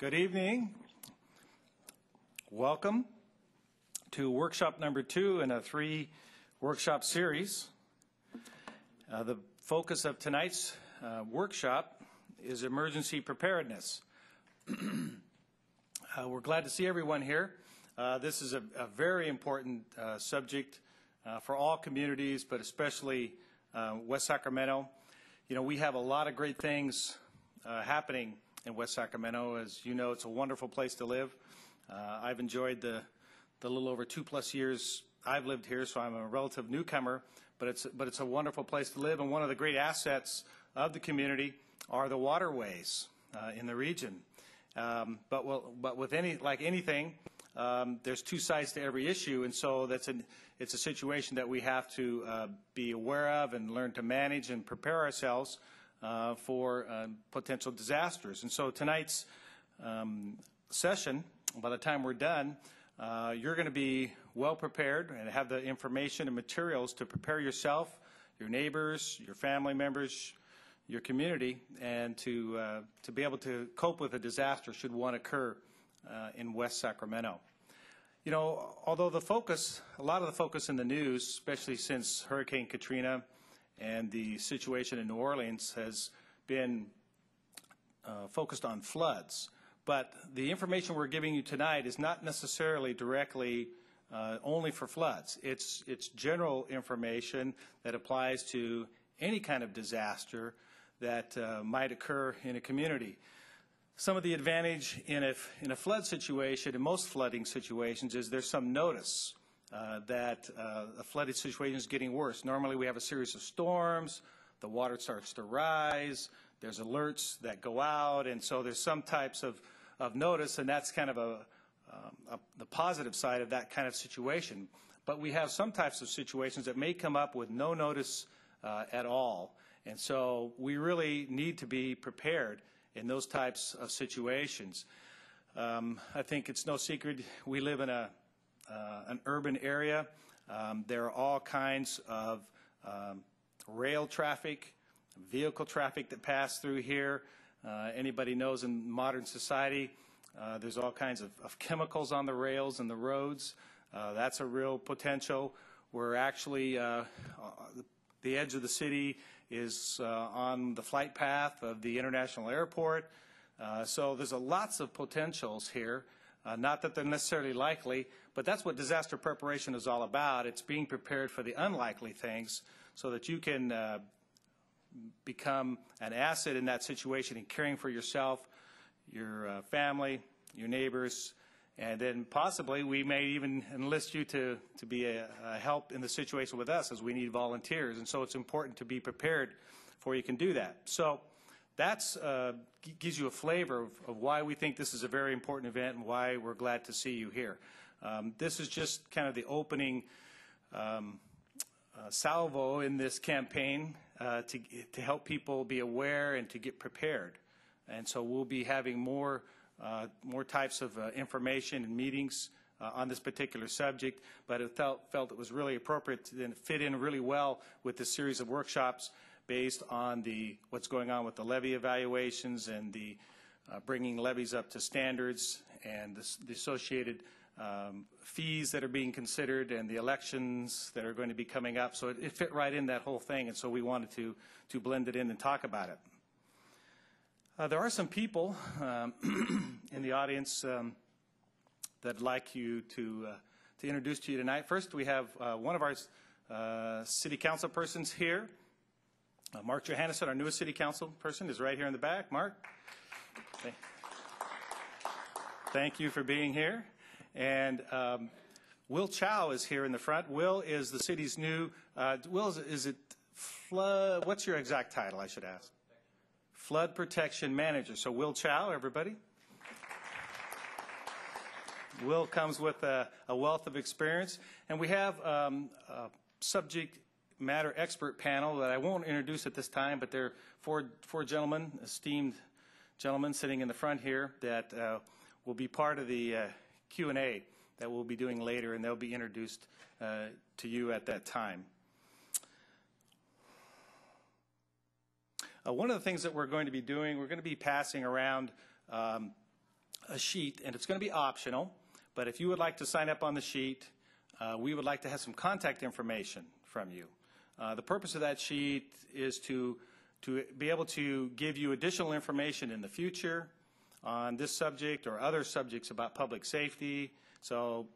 Good evening. Welcome to workshop number 2 in a 3-workshop series. The focus of tonight's workshop is emergency preparedness. We're glad to see everyone here. This is a very important subject for all communities, but especially West Sacramento. You know, we have a lot of great things happening in West Sacramento. As you know, it's a wonderful place to live. I've enjoyed the little over 2+ years I've lived here, so I'm a relative newcomer, but it's a wonderful place to live. And one of the great assets of the community are the waterways in the region. But with anything, there's two sides to every issue, and so it's a situation that we have to be aware of and learn to manage and prepare ourselves for potential disasters. And so tonight's session, by the time we're done, you're going to be well prepared and have the information and materials to prepare yourself, your neighbors, your family members, your community, and to be able to cope with a disaster should one occur in West Sacramento. You know, although a lot of the focus in the news, especially since Hurricane Katrina and the situation in New Orleans, has been focused on floods. But the information we're giving you tonight is not necessarily directly only for floods. It's general information that applies to any kind of disaster that might occur in a community. Some of the advantage in a flood situation, in most flooding situations, is there's some notice that a flooded situation is getting worse. Normally we have a series of storms, the water starts to rise, there's alerts that go out, and so there's some types of notice, and that's kind of the positive side of that kind of situation. But we have some types of situations that may come up with no notice at all, and so we really need to be prepared in those types of situations. I think it's no secret we live in an urban area. There are all kinds of rail traffic, vehicle traffic that pass through here. Anybody knows in modern society, there's all kinds of chemicals on the rails and the roads. That's a real potential. We're actually, the edge of the city is on the flight path of the international airport. So there's lots of potentials here. Not that they're necessarily likely, but that's what disaster preparation is all about. It's being prepared for the unlikely things so that you can become an asset in that situation in caring for yourself, your family, your neighbors, and then possibly we may even enlist you to be a help in the situation with us, as we need volunteers. And so it's important to be prepared before you can do that. So that's gives you a flavor of why we think this is a very important event and why we're glad to see you here. This is just kind of the opening salvo in this campaign to help people be aware and to get prepared. And so we'll be having more types of information and meetings on this particular subject, but it felt it was really appropriate to then fit in really well with this series of workshops based on what's going on with the levee evaluations and the bringing levees up to standards and the associated fees that are being considered and the elections that are going to be coming up. So it fit right in that whole thing, and so we wanted to blend it in and talk about it. There are some people in the audience that I'd like you to introduce to you tonight. First, we have one of our city council persons here. Mark Johannesson, our newest city council person, is right here in the back. Mark, thank you for being here. And Will Chow is here in the front. Will is the city's new, Will, is it flood, what's your exact title, I should ask? Flood Protection Manager. So Will Chow, everybody. Will comes with a wealth of experience. And we have a subject matter expert panel that I won't introduce at this time, but they're four gentlemen, esteemed gentlemen sitting in the front here that will be part of the Q&A that we'll be doing later, and they'll be introduced to you at that time. One of the things that we're going to be doing, we're going to be passing around a sheet, and it's going to be optional, but if you would like to sign up on the sheet, we would like to have some contact information from you. The purpose of that sheet is to be able to give you additional information in the future on this subject or other subjects about public safety. So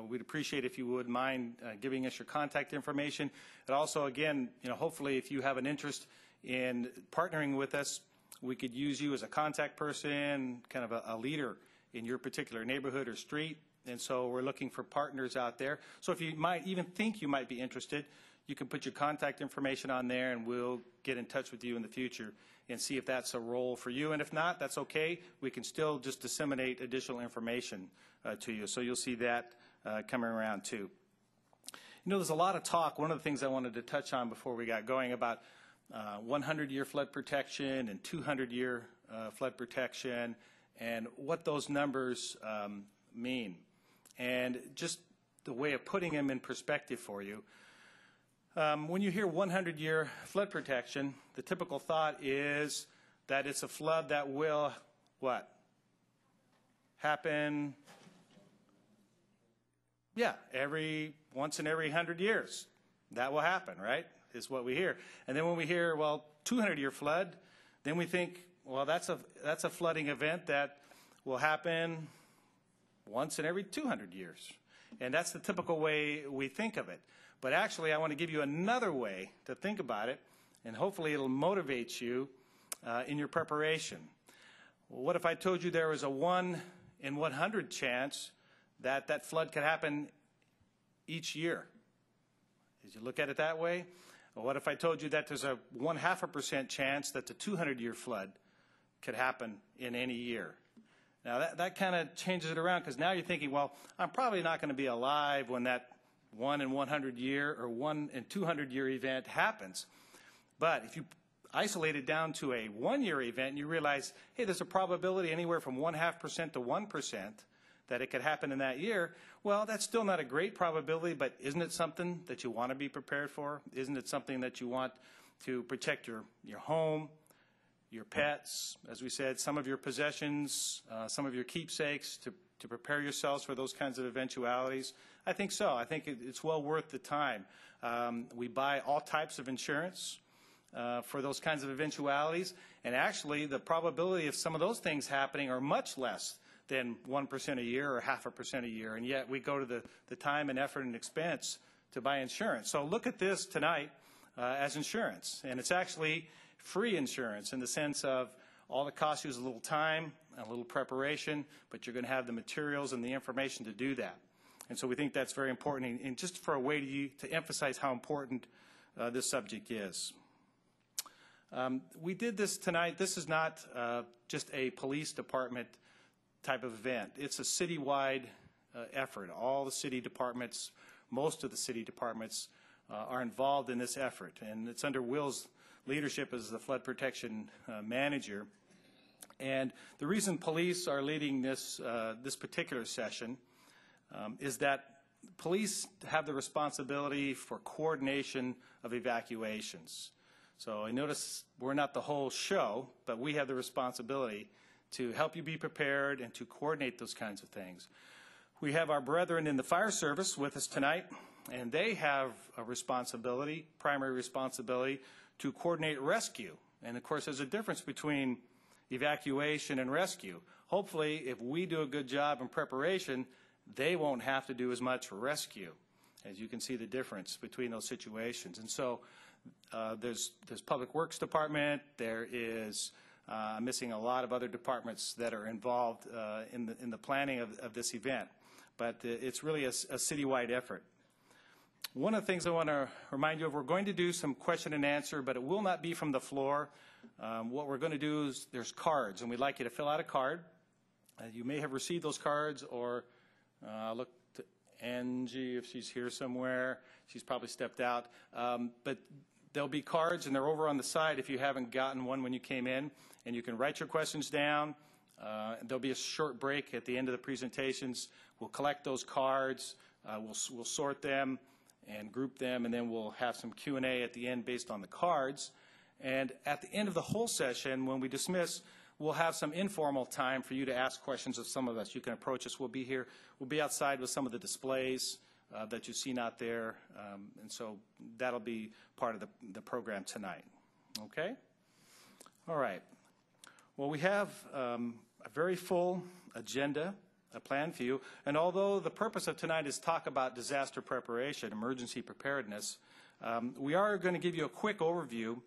we'd appreciate if you would mind giving us your contact information. And also, again, hopefully if you have an interest in partnering with us, we could use you as a contact person, kind of a leader in your particular neighborhood or street. And so we're looking for partners out there. So if you might even think you might be interested, you can put your contact information on there, and we'll get in touch with you in the future and see if that's a role for you. And if not, that's okay. We can still just disseminate additional information to you. So you'll see that coming around too. There's a lot of talk. One of the things I wanted to touch on before we got going about 100-year flood protection and 200-year flood protection and what those numbers mean. And just the way of putting them in perspective for you. When you hear 100-year flood protection, the typical thought is that it's a flood that will, what? Happen, once in every 100 years. That will happen, right, is what we hear. And then when we hear, 200-year flood, then we think, that's a flooding event that will happen once in every 200 years. And that's the typical way we think of it. But actually, I want to give you another way to think about it, and hopefully it'll motivate you in your preparation. What if I told you there was a 1 in 100 chance that that flood could happen each year? Did you look at it that way? Or what if I told you that there's a 0.5% chance that the 200-year flood could happen in any year? Now that kind of changes it around, because now you're thinking, I'm probably not going to be alive when that 1 in 100 year or 1 in 200 year event happens. But if you isolate it down to a 1-year event, and you realize, hey, there's a probability anywhere from 0.5% to 1% that it could happen in that year. Well, that's still not a great probability, but isn't it something that you want to be prepared for? Isn't it something that you want to protect your home, your pets, as we said, some of your possessions, some of your keepsakes, to prepare yourselves for those kinds of eventualities? I think so. I think it's well worth the time. We buy all types of insurance for those kinds of eventualities, and actually the probability of some of those things happening are much less than 1% a year or 0.5% a year, and yet we go to the time and effort and expense to buy insurance. So look at this tonight as insurance, and it's actually free insurance in the sense of all it costs you is a little time, a little preparation, but you're going to have the materials and the information to do that. And so we think that's very important, and just for a way to emphasize how important this subject is. We did this tonight. This is not just a police department type of event. It's a citywide effort. All the city departments, most of the city departments are involved in this effort, and it's under Will's leadership as the flood protection manager. And the reason police are leading this particular session is that police have the responsibility for coordination of evacuations. So I notice we're not the whole show, but we have the responsibility to help you be prepared and to coordinate those kinds of things. We have our brethren in the fire service with us tonight, and they have a responsibility, primary responsibility, to coordinate rescue. And of course, there's a difference between evacuation and rescue. Hopefully, if we do a good job in preparation, they won't have to do as much rescue. As you can see the difference between those situations. And so there's Public Works Department, there is, I'm missing a lot of other departments that are involved in the planning of this event. But it's really a citywide effort. One of the things I want to remind you of, we're going to do some question and answer, but it will not be from the floor. What we're going to do is there's cards, and we'd like you to fill out a card. You may have received those cards, or look to Angie if she's here somewhere. She's probably stepped out. But there'll be cards, and they're over on the side if you haven't gotten one when you came in, and you can write your questions down. There'll be a short break at the end of the presentations. We'll collect those cards. We'll sort them and group them, and then we'll have some Q&A at the end based on the cards. And at the end of the whole session, when we dismiss, we'll have some informal time for you to ask questions of some of us. You can approach us. We'll be here. We'll be outside with some of the displays that you've seen out there, and so that'll be part of the program tonight. Okay? All right. Well, we have a very full agenda, a plan for you, and although the purpose of tonight is talk about disaster preparation, emergency preparedness, we are going to give you a quick overview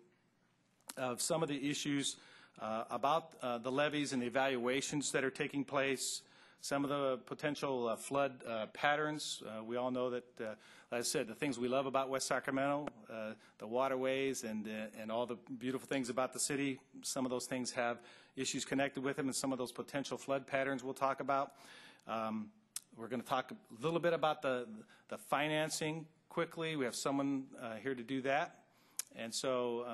of some of the issues about the levees and the evaluations that are taking place, some of the potential flood patterns. We all know that, like I said, the things we love about West Sacramento, the waterways and all the beautiful things about the city, some of those things have issues connected with them, and some of those potential flood patterns we'll talk about. We're going to talk a little bit about the financing quickly. We have someone here to do that. And so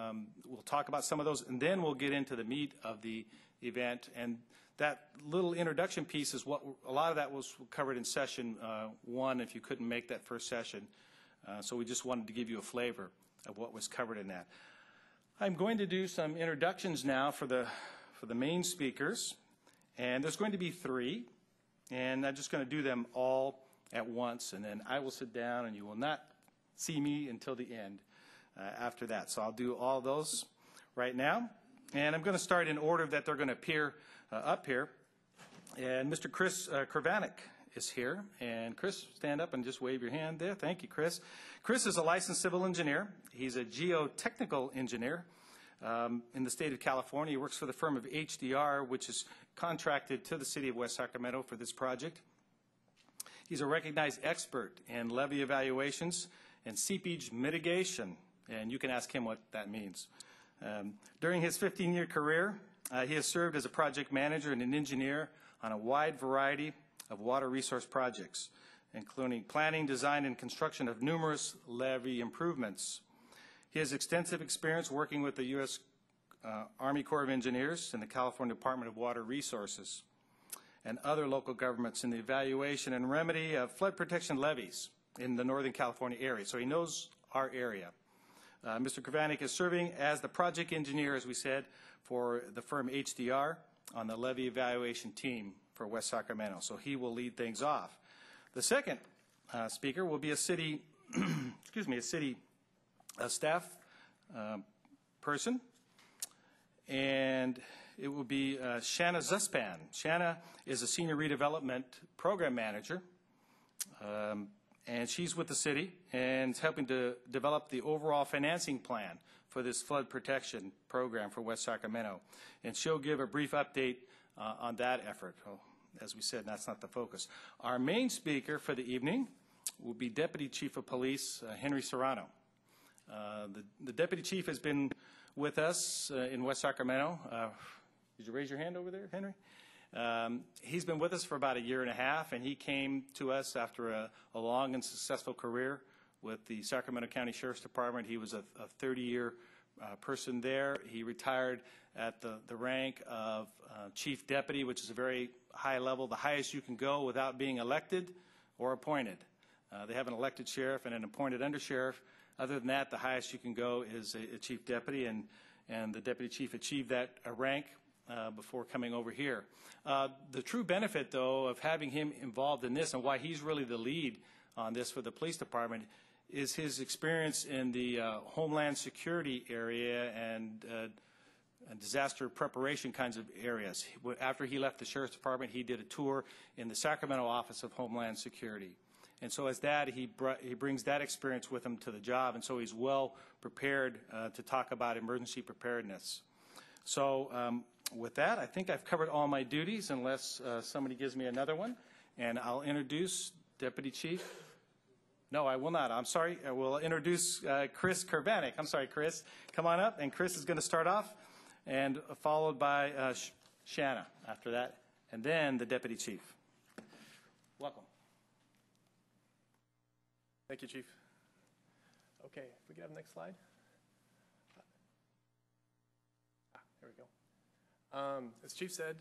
we'll talk about some of those, and then we'll get into the meat of the event. And that little introduction piece is what a lot of that was covered in session 1 if you couldn't make that first session. So we just wanted to give you a flavor of what was covered in that. I'm going to do some introductions now for the main speakers, and there's going to be 3, and I'm just going to do them all at once, and then I will sit down and you will not see me until the end after that. So I'll do all those right now, and I'm going to start in order that they're going to appear up here. And Mr. Chris Kravanek is here. And Chris, stand up and just wave your hand there. Thank you, Chris. Chris is a licensed civil engineer. He's a geotechnical engineer in the state of California. He works for the firm of HDR, which is contracted to the city of West Sacramento for this project. He's a recognized expert in levee evaluations and seepage mitigation, and you can ask him what that means. During his 15-year career, he has served as a project manager and an engineer on a wide variety of water resource projects, including planning, design, and construction of numerous levee improvements. He has extensive experience working with the U.S. Army Corps of Engineers and the California Department of Water Resources and other local governments in the evaluation and remedy of flood protection levees in the Northern California area. So he knows our area. Mr. Kravanek is serving as the project engineer, as we said, for the firm HDR on the levee evaluation team for West Sacramento. So he will lead things off. The second speaker will be a city, staff person, and it will be Shanna Zuspan. Shanna is a senior redevelopment program manager. And she's with the city and is helping to develop the overall financing plan for this flood protection program for West Sacramento. And she'll give a brief update on that effort. Oh, as we said, that's not the focus. Our main speaker for the evening will be Deputy Chief of Police Henry Serrano. The Deputy Chief has been with us in West Sacramento. Did you raise your hand over there, Henry? He's been with us for about 1.5 years, and he came to us after a long and successful career with the Sacramento County Sheriff's Department. He was a 30-year person there. He retired at the rank of Chief Deputy, which is a very high level, the highest you can go without being elected or appointed. They have an elected sheriff and an appointed undersheriff. Other than that, the highest you can go is a Chief Deputy, and the Deputy Chief achieved that rank before coming over here. The true benefit, though, of having him involved in this and why he's really the lead on this for the police department is his experience in the homeland security area and disaster preparation kinds of areas. After he left the Sheriff's Department, he did a tour in the Sacramento Office of Homeland Security. And so as that, he brings that experience with him to the job, and so he's well prepared to talk about emergency preparedness. So with that, I think I've covered all my duties unless somebody gives me another one. And I'll introduce Deputy Chief. No, I will not. I'm sorry. I will introduce Chris Kravanek. I'm sorry, Chris. Come on up. And Chris is going to start off, and followed by Shanna after that, and then the Deputy Chief. Welcome. Thank you, Chief. Okay, if we could have the next slide. There we go. As Chief said,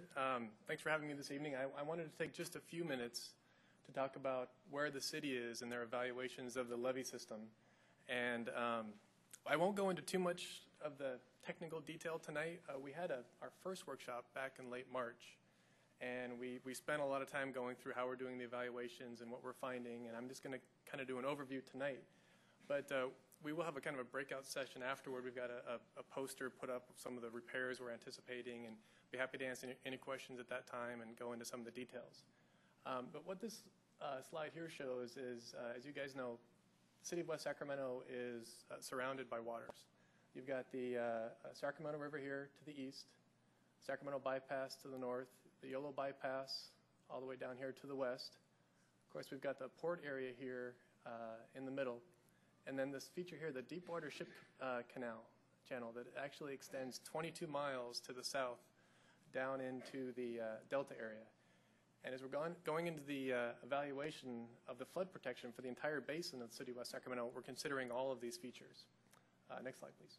thanks for having me this evening. I wanted to take just a few minutes to talk about where the city is in their evaluations of the levee system. And I won't go into too much of the technical detail tonight. We had our first workshop back in late March, and we spent a lot of time going through how we're doing the evaluations and what we're finding, and I'm just going to kind of do an overview tonight. But we will have a kind of a breakout session afterward. We've got a poster put up of some of the repairs we're anticipating, and be happy to answer any questions at that time and go into some of the details. But what this slide here shows is, as you guys know, the city of West Sacramento is surrounded by waters. You've got the Sacramento River here to the east, Sacramento Bypass to the north, the Yolo Bypass all the way down here to the west. Of course, we've got the port area here in the middle, and then this feature here, the Deepwater Ship Channel that actually extends 22 miles to the south down into the Delta area. And as we're going into the evaluation of the flood protection for the entire basin of the city of West Sacramento, we're considering all of these features. Next slide, please.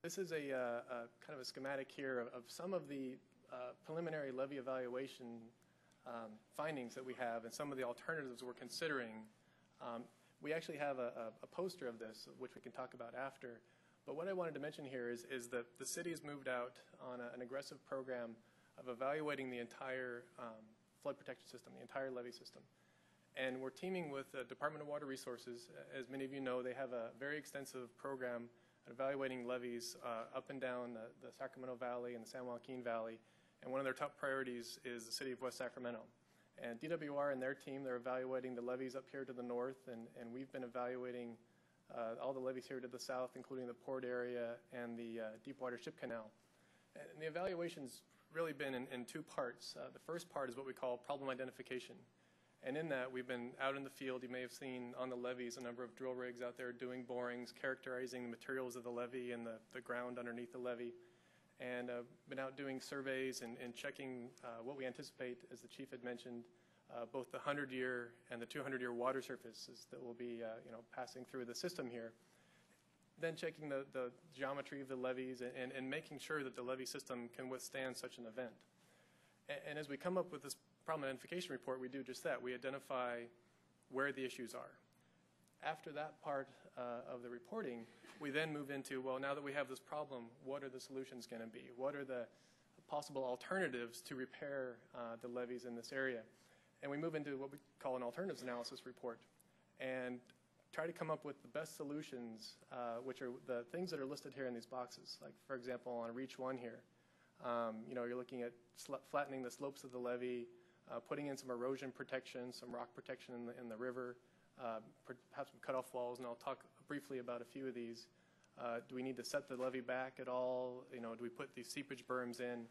This is a kind of a schematic here of some of the preliminary levee evaluation findings that we have and some of the alternatives we're considering. We actually have a poster of this, which we can talk about after. But what I wanted to mention here is that the city has moved out on an aggressive program of evaluating the entire flood protection system, the entire levee system. And we're teaming with the Department of Water Resources. As many of you know, they have a very extensive program evaluating levees up and down the Sacramento Valley and the San Joaquin Valley. And one of their top priorities is the city of West Sacramento. And DWR and their team, they're evaluating the levees up here to the north, and we've been evaluating all the levees here to the south, including the port area and the Deepwater Ship Canal. And the evaluation's really been in two parts. The first part is what we call problem identification. And in that, we've been out in the field. You may have seen on the levees a number of drill rigs out there doing borings, characterizing the materials of the levee and the ground underneath the levee. And been out doing surveys and checking what we anticipate, as the chief had mentioned, both the 100-year and the 200-year water surfaces that will be passing through the system here. Then checking the geometry of the levees and making sure that the levee system can withstand such an event. And as we come up with this problem identification report, we do just that. We identify where the issues are. After that part of the reporting, we then move into, well, now that we have this problem, what are the solutions going to be? What are the possible alternatives to repair the levees in this area? And we move into what we call an alternatives analysis report and try to come up with the best solutions, which are the things that are listed here in these boxes. Like, for example, on Reach 1 here, you're looking at flattening the slopes of the levee, putting in some erosion protection, some rock protection in the river, perhaps some cutoff walls, and I'll talk briefly about a few of these. Do we need to set the levee back at all? Do we put these seepage berms in?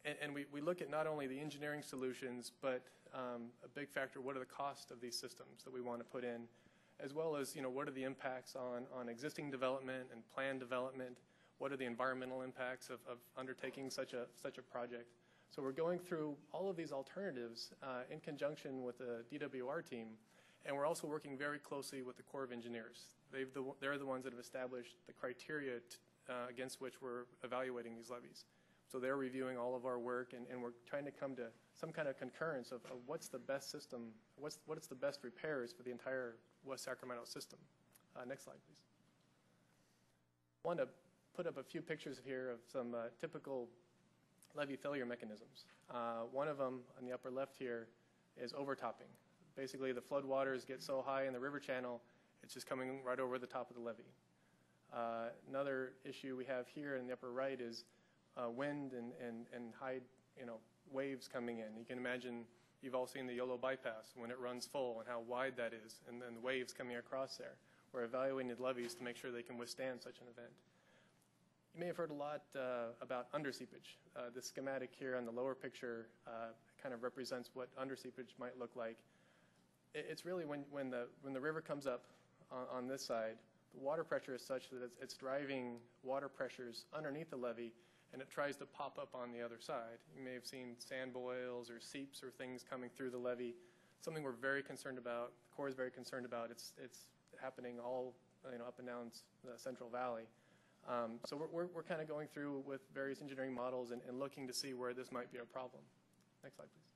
And we look at not only the engineering solutions, but a big factor, what are the costs of these systems that we want to put in, as well as what are the impacts on existing development and planned development? What are the environmental impacts of undertaking such a project? So we're going through all of these alternatives in conjunction with the DWR team, and we're also working very closely with the Corps of Engineers. They're the ones that have established the criteria against which we're evaluating these levees. So they're reviewing all of our work, and we're trying to come to some kind of concurrence of what's the best system, what's the best repairs for the entire West Sacramento system. Next slide, please. I want to put up a few pictures here of some typical levee failure mechanisms. One of them on the upper left here is overtopping. Basically, the flood waters get so high in the river channel, it's just coming right over the top of the levee. Another issue we have here in the upper right is wind and high waves coming in. You can imagine, you've all seen the Yolo Bypass when it runs full and how wide that is, and then the waves coming across there. We're evaluating the levees to make sure they can withstand such an event. You may have heard a lot about underseepage. The schematic here on the lower picture kind of represents what underseepage might look like. It's really when the river comes up on this side, the water pressure is such that it's driving water pressures underneath the levee, and it tries to pop up on the other side. You may have seen sand boils or seeps or things coming through the levee. Something we're very concerned about. The Corps is very concerned about. It's happening all up and down the Central Valley. So we're kind of going through with various engineering models and looking to see where this might be a problem. Next slide, please.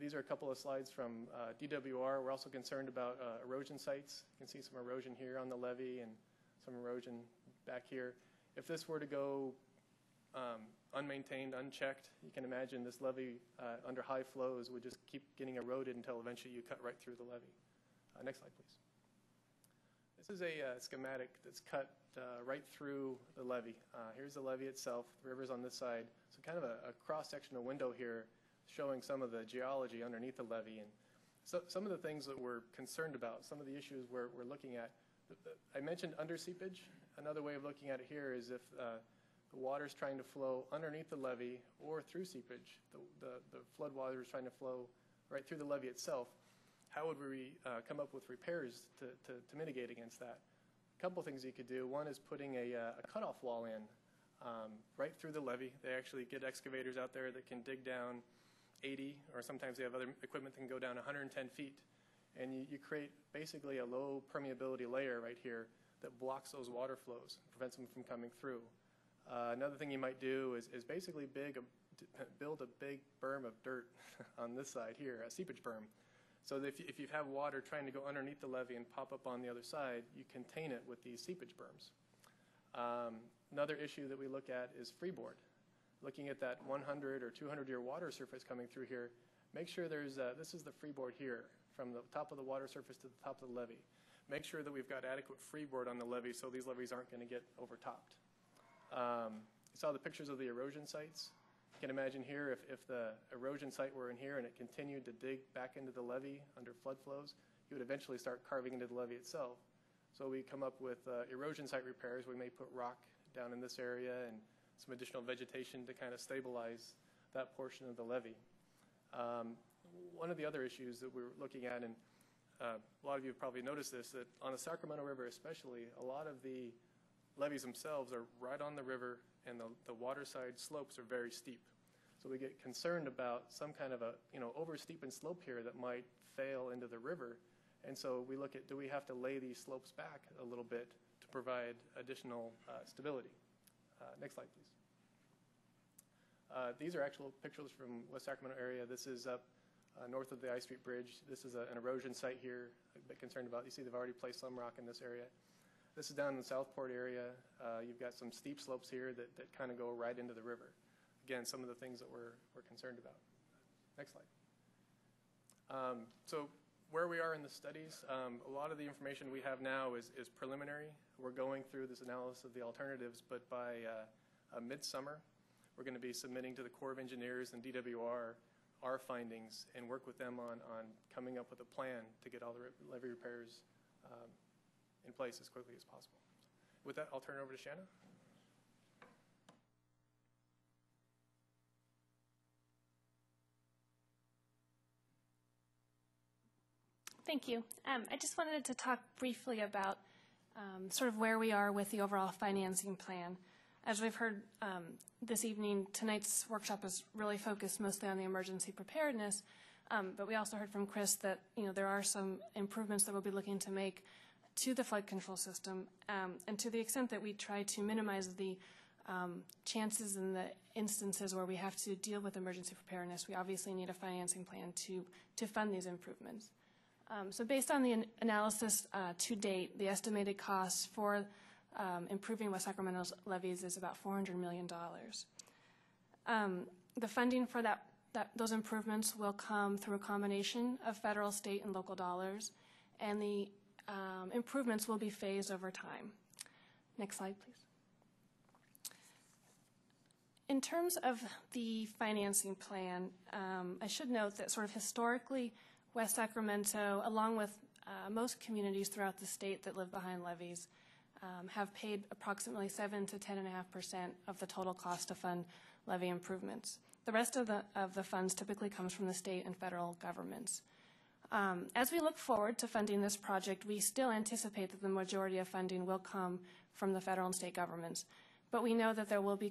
These are a couple of slides from DWR. We're also concerned about erosion sites. You can see some erosion here on the levee and some erosion back here. If this were to go unmaintained, unchecked, you can imagine this levee under high flows would just keep getting eroded until eventually you cut right through the levee. Next slide, please. This is a schematic that's cut right through the levee. Here's the levee itself. The river's on this side. So kind of a cross-sectional window here showing some of the geology underneath the levee. And so some of the things that we're concerned about, some of the issues we're looking at. I mentioned underseepage. Another way of looking at it here is if the water's trying to flow underneath the levee or through seepage, the flood water is trying to flow right through the levee itself, how would we come up with repairs to mitigate against that? A couple things you could do. One is putting a cutoff wall in right through the levee. They actually get excavators out there that can dig down 80, or sometimes they have other equipment that can go down 110 feet. And you create basically a low permeability layer right here that blocks those water flows, prevents them from coming through. Another thing you might do is basically build a big berm of dirt on this side here, a seepage berm. So that if you have water trying to go underneath the levee and pop up on the other side, you contain it with these seepage berms. Another issue that we look at is freeboard. Looking at that 100 or 200-year water surface coming through here, make sure this is the freeboard here, from the top of the water surface to the top of the levee. Make sure that we've got adequate freeboard on the levee so these levees aren't going to get overtopped. You saw the pictures of the erosion sites. You can imagine here if the erosion site were in here and it continued to dig back into the levee under flood flows, you would eventually start carving into the levee itself. So we come up with erosion site repairs. We may put rock down in this area and some additional vegetation to kind of stabilize that portion of the levee. One of the other issues that we're looking at, and a lot of you have probably noticed this, that on the Sacramento River especially, a lot of the levees themselves are right on the river and the water side slopes are very steep. So we get concerned about some kind of a over-steepened slope here that might fail into the river. And so we look at, do we have to lay these slopes back a little bit to provide additional stability? Next slide, please. These are actual pictures from West Sacramento area. This is up north of the I Street Bridge. This is an erosion site here. A bit concerned about. You see they've already placed some rock in this area. This is down in the Southport area. You've got some steep slopes here that kind of go right into the river. Again, some of the things that we're concerned about. Next slide. So where we are in the studies, a lot of the information we have now is preliminary. We're going through this analysis of the alternatives, but by midsummer, we're going to be submitting to the Corps of Engineers and DWR our findings and work with them on coming up with a plan to get all the levee repairs in place as quickly as possible. With that, I'll turn it over to Shanna. Thank you. I just wanted to talk briefly about sort of where we are with the overall financing plan. As we've heard this evening, tonight's workshop is really focused mostly on the emergency preparedness, but we also heard from Chris that there are some improvements that we'll be looking to make to the flood control system, and to the extent that we try to minimize the chances in the instances where we have to deal with emergency preparedness, we obviously need a financing plan to fund these improvements. So based on the analysis to date, the estimated cost for improving West Sacramento's levees is about $400 million. The funding for those improvements will come through a combination of federal, state, and local dollars, and the improvements will be phased over time. Next slide, please. In terms of the financing plan, I should note that sort of historically, West Sacramento, along with most communities throughout the state that live behind levees, have paid approximately 7 to 10.5% of the total cost to fund levee improvements. The rest of the funds typically comes from the state and federal governments. As we look forward to funding this project, we still anticipate that the majority of funding will come from the federal and state governments, but we know that there will be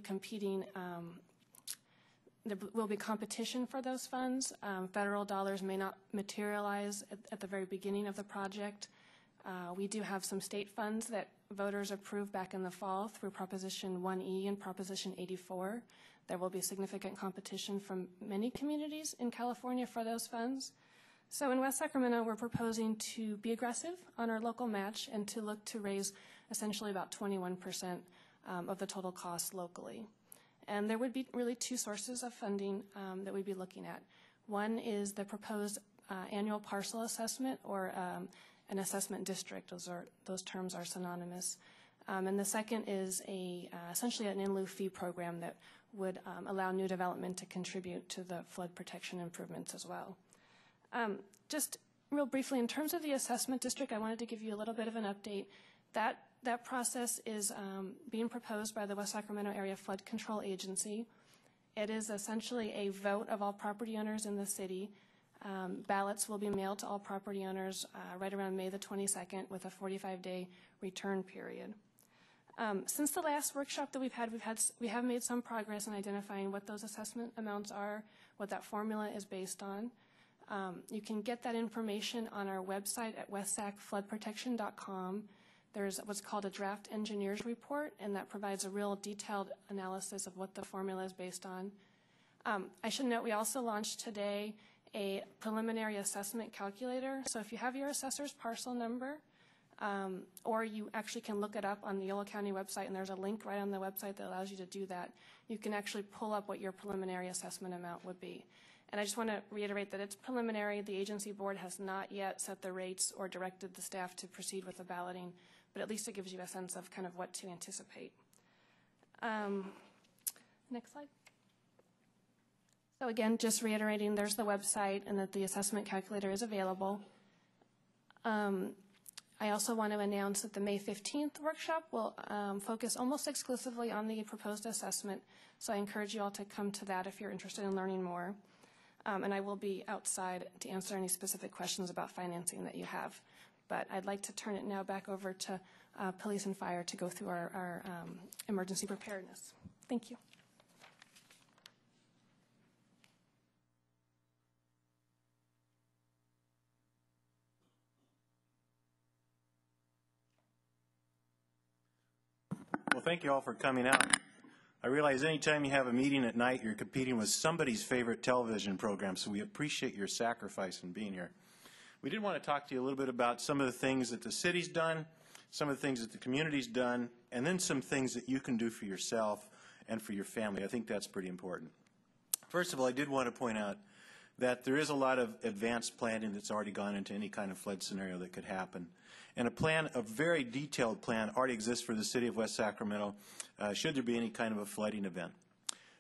competition for those funds. Federal dollars may not materialize at the very beginning of the project. We do have some state funds that voters approved back in the fall through Proposition 1E and Proposition 84 there will be significant competition from many communities in California for those funds. So in West Sacramento, we're proposing to be aggressive on our local match and to look to raise essentially about 21% of the total cost locally. And there would be really two sources of funding that we'd be looking at. One is the proposed annual parcel assessment, or an assessment district. Those terms are synonymous. And the second is essentially an in-lieu fee program that would allow new development to contribute to the flood protection improvements as well. Just real briefly, in terms of the assessment district, I wanted to give you a little bit of an update. That process is being proposed by the West Sacramento Area Flood Control Agency. It is essentially a vote of all property owners in the city. Ballots will be mailed to all property owners right around May the 22nd with a 45-day return period. Since the last workshop that we have made some progress in identifying what those assessment amounts are, what that formula is based on. You can get that information on our website at westsacfloodprotection.com. There's what's called a draft engineer's report, and that provides a real detailed analysis of what the formula is based on. I should note we also launched today a preliminary assessment calculator. So if you have your assessor's parcel number, or you actually can look it up on the Yolo County website, and there's a link right on the website that allows you to do that, you can actually pull up what your preliminary assessment amount would be. And I just want to reiterate that it's preliminary. The agency board has not yet set the rates or directed the staff to proceed with the balloting, but at least it gives you a sense of kind of what to anticipate. Next slide. So again, just reiterating, there's the website and that the assessment calculator is available. I also want to announce that the May 15th workshop will focus almost exclusively on the proposed assessment, so I encourage you all to come to that if you're interested in learning more. And I will be outside to answer any specific questions about financing that you have. But I'd like to turn it now back over to Police and Fire to go through our emergency preparedness. Thank you. Well, thank you all for coming out. I realize anytime you have a meeting at night, you're competing with somebody's favorite television program, so we appreciate your sacrifice in being here. We did want to talk to you a little bit about some of the things that the city's done, some of the things that the community's done, and then some things that you can do for yourself and for your family. I think that's pretty important. First of all, I did want to point out that there is a lot of advanced planning that's already gone into any kind of flood scenario that could happen. And a very detailed plan already exists for the city of West Sacramento should there be any kind of a flooding event.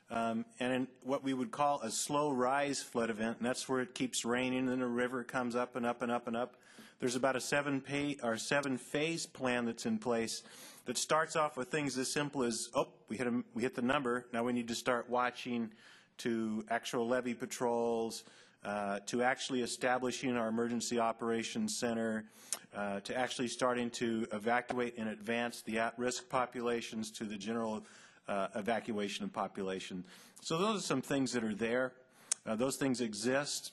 And in what we would call a slow rise flood event, and that's where it keeps raining and the river comes up and up and up and up. There's about a seven-phase plan that's in place that starts off with things as simple as, oh, we hit the number, now we need to start watching, to actual levee patrols, to actually establishing our emergency operations center, to actually starting to evacuate in advance the at-risk populations, to the general evacuation of population. So those are some things that are there. Those things exist.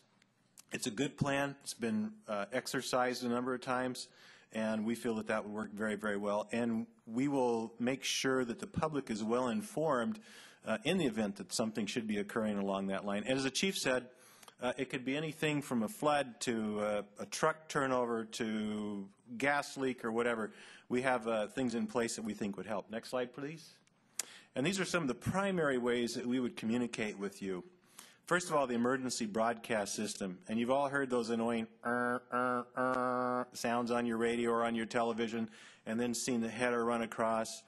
It's a good plan. It's been exercised a number of times, and we feel that that would work very, very well. And we will make sure that the public is well informed in the event that something should be occurring along that line. And as the chief said, it could be anything from a flood to a truck turnover to gas leak or whatever. We have things in place that we think would help. Next slide, please. And these are some of the primary ways that we would communicate with you. First of all, the emergency broadcast system. And you've all heard those annoying sounds on your radio or on your television, and then seen the header run across.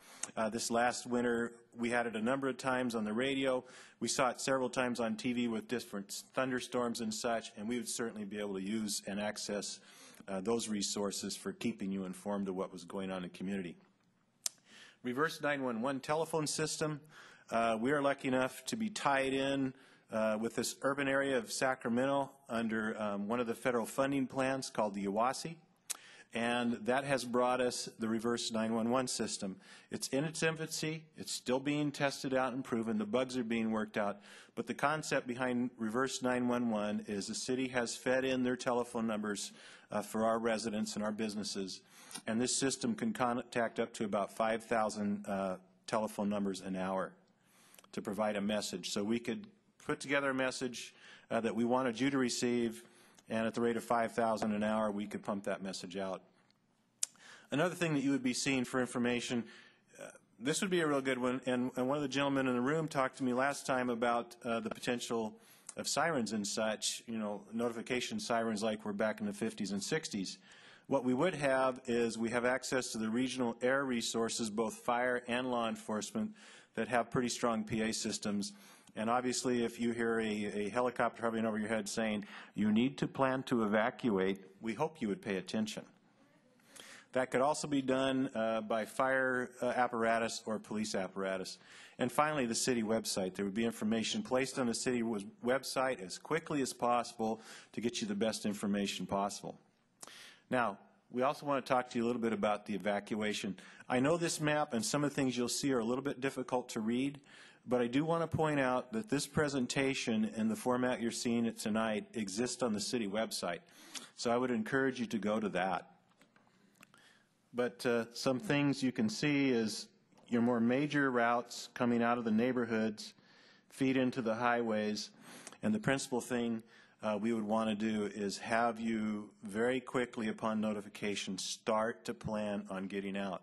This last winter, we had it a number of times on the radio. We saw it several times on TV with different thunderstorms and such, and we would certainly be able to use and access those resources for keeping you informed of what was going on in the community. Reverse 911 telephone system. We are lucky enough to be tied in with this urban area of Sacramento under one of the federal funding plans called the UASI. And that has brought us the reverse 911 system. It's in its infancy. It's still being tested out and proven. The bugs are being worked out. But the concept behind reverse 911 is the city has fed in their telephone numbers for our residents and our businesses. And this system can contact up to about 5,000 telephone numbers an hour. to provide a message. So we could put together a message that we wanted you to receive, and at the rate of 5,000 an hour, we could pump that message out. Another thing that you would be seeing for information, this would be a real good one, and one of the gentlemen in the room talked to me last time about the potential of sirens and such, you know, notification sirens like we're back in the 50s and 60s. What we would have is we have access to the regional air resources, both fire and law enforcement, that have pretty strong PA systems. And obviously, if you hear a helicopter hovering over your head saying, you need to plan to evacuate, we hope you would pay attention. That could also be done by fire apparatus or police apparatus. And finally, the city website. There would be information placed on the city website as quickly as possible to get you the best information possible. Now, we also want to talk to you a little bit about the evacuation. I know this map and some of the things you'll see are a little bit difficult to read, but I do want to point out that this presentation in the format you're seeing it tonight exists on the city website. So I would encourage you to go to that. But some things you can see is your more major routes coming out of the neighborhoods feed into the highways, and the principal thing we would want to do is have you very quickly upon notification start to plan on getting out.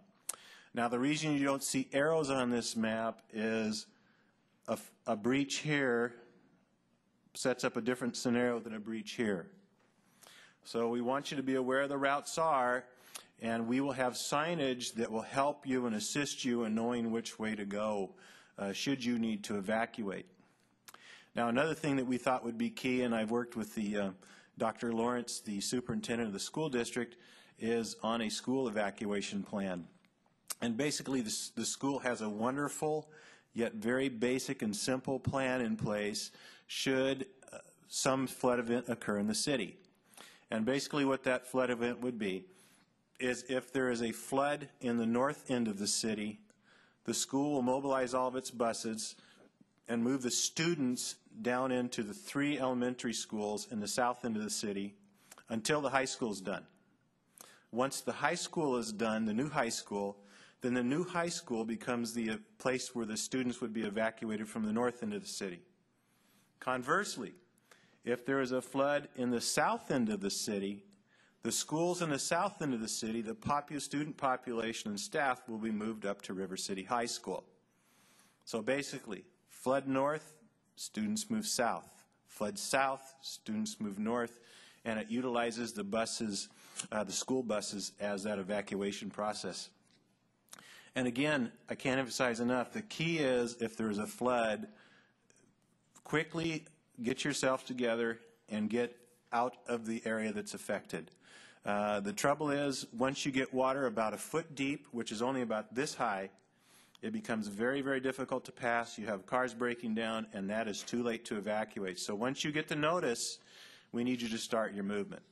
Now the reason you don't see arrows on this map is a breach here sets up a different scenario than a breach here. So we want you to be aware the routes are, and we will have signage that will help you and assist you in knowing which way to go should you need to evacuate. Now, another thing that we thought would be key, and I've worked with the Dr. Lawrence, the superintendent of the school district, is on a school evacuation plan. And basically, the school has a wonderful yet very basic and simple plan in place should some flood event occur in the city. And basically what that flood event would be is if there is a flood in the north end of the city, the school will mobilize all of its buses and move the students down into the 3 elementary schools in the south end of the city until the high school is done. Once the high school is done, the new high school, then the new high school becomes the place where the students would be evacuated from the north end of the city. Conversely, if there is a flood in the south end of the city, the schools in the south end of the city, the student population and staff will be moved up to River City High School. So basically, flood north, students move south. Flood south, students move north, and it utilizes the buses, the school buses, as that evacuation process. And again, I can't emphasize enough, the key is if there is a flood, quickly get yourself together and get out of the area that's affected. The trouble is, once you get water about a foot deep, which is only about this high, it becomes very, very difficult to pass. You have cars breaking down, and that is too late to evacuate. So once you get the notice, we need you to start your movement.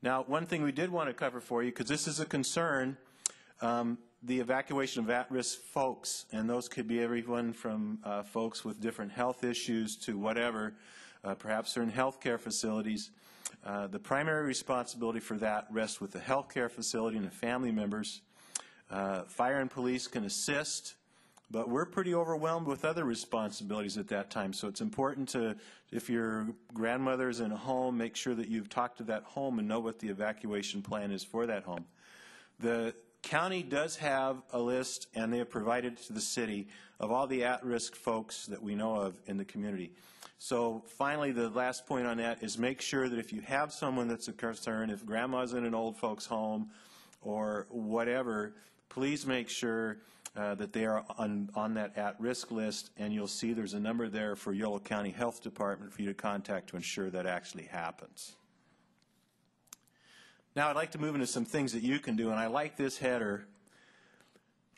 Now, one thing we did want to cover for you, because this is a concern, the evacuation of at-risk folks, and those could be everyone from folks with different health issues to whatever, perhaps they're in healthcare facilities. The primary responsibility for that rests with the healthcare facility and the family members. Fire and police can assist, but we're pretty overwhelmed with other responsibilities at that time. So it's important to, if your grandmother's in a home, make sure that you've talked to that home and know what the evacuation plan is for that home. The county does have a list, and they have provided to the city, of all the at-risk folks that we know of in the community. So finally, the last point on that is make sure that if you have someone that's a concern, if grandma's in an old folks home or whatever, please make sure that they are on that at-risk list, and you'll see there's a number there for Yolo County Health Department for you to contact to ensure that actually happens. Now I'd like to move into some things that you can do, and I like this header.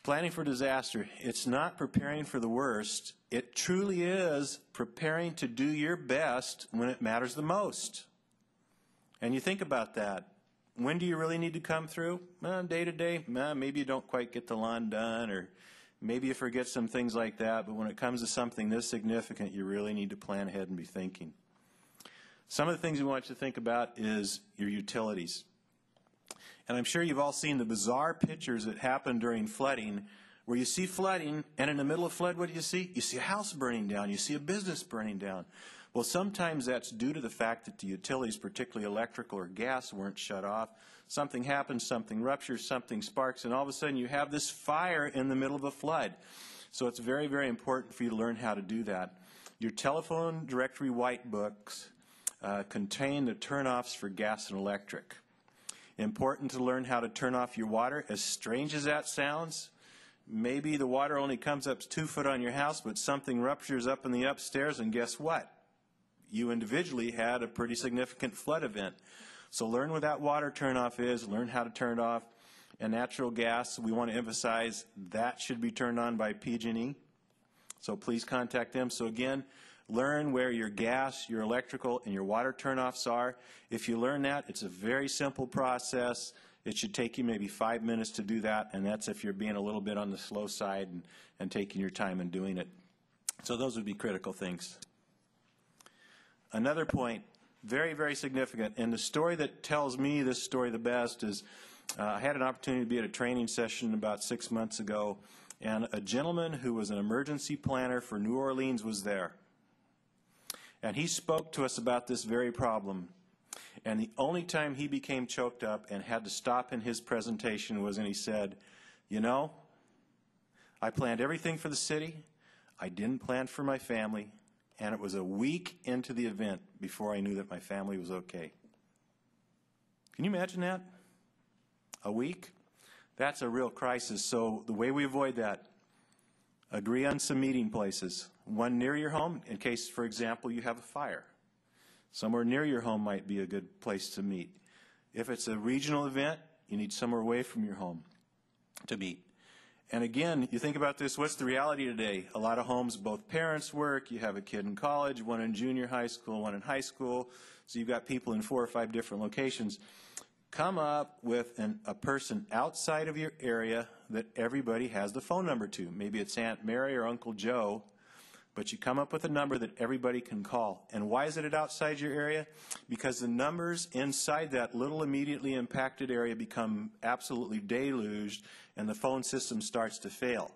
Planning for disaster. It's not preparing for the worst. It truly is preparing to do your best when it matters the most. And you think about that. When do you really need to come through? Day to day. Maybe you don't quite get the lawn done, or maybe you forget some things like that. But when it comes to something this significant, you really need to plan ahead and be thinking. Some of the things we want you to think about is your utilities. And I'm sure you've all seen the bizarre pictures that happen during flooding where you see flooding, and in the middle of flood, what do you see? You see a house burning down. You see a business burning down. Well, sometimes that's due to the fact that the utilities, particularly electrical or gas, weren't shut off. Something happens, something ruptures, something sparks, and all of a sudden you have this fire in the middle of a flood. So it's very, very important for you to learn how to do that. Your telephone directory white books contain the turnoffs for gas and electric. Important to learn how to turn off your water. As strange as that sounds, maybe the water only comes up 2 foot on your house, but something ruptures up in the upstairs, and guess what? You individually had a pretty significant flood event. So learn what that water turnoff is, learn how to turn it off. And natural gas, we want to emphasize that should be turned on by PG&E. So please contact them. So again, learn where your gas, your electrical, and your water turnoffs are. If you learn that, it's a very simple process. It should take you maybe 5 minutes to do that, and that's if you're being a little bit on the slow side and taking your time and doing it. So those would be critical things. Another point, very, very significant, and the story that tells me this story the best is I had an opportunity to be at a training session about 6 months ago, and a gentleman who was an emergency planner for New Orleans was there. And he spoke to us about this very problem. And the only time he became choked up and had to stop in his presentation was when he said, you know, I planned everything for the city. I didn't plan for my family. And it was a week into the event before I knew that my family was okay. Can you imagine that? A week? That's a real crisis. So the way we avoid that, agree on some meeting places. One near your home, in case, for example, you have a fire. Somewhere near your home might be a good place to meet. If it's a regional event, you need somewhere away from your home to meet. And again, you think about this, what's the reality today? A lot of homes, both parents work, you have a kid in college, one in junior high school, one in high school, so you've got people in 4 or 5 different locations. Come up with a person outside of your area that everybody has the phone number to. Maybe it's Aunt Mary or Uncle Joe, but you come up with a number that everybody can call. And why is it outside your area? Because the numbers inside that little immediately impacted area become absolutely deluged, and the phone system starts to fail.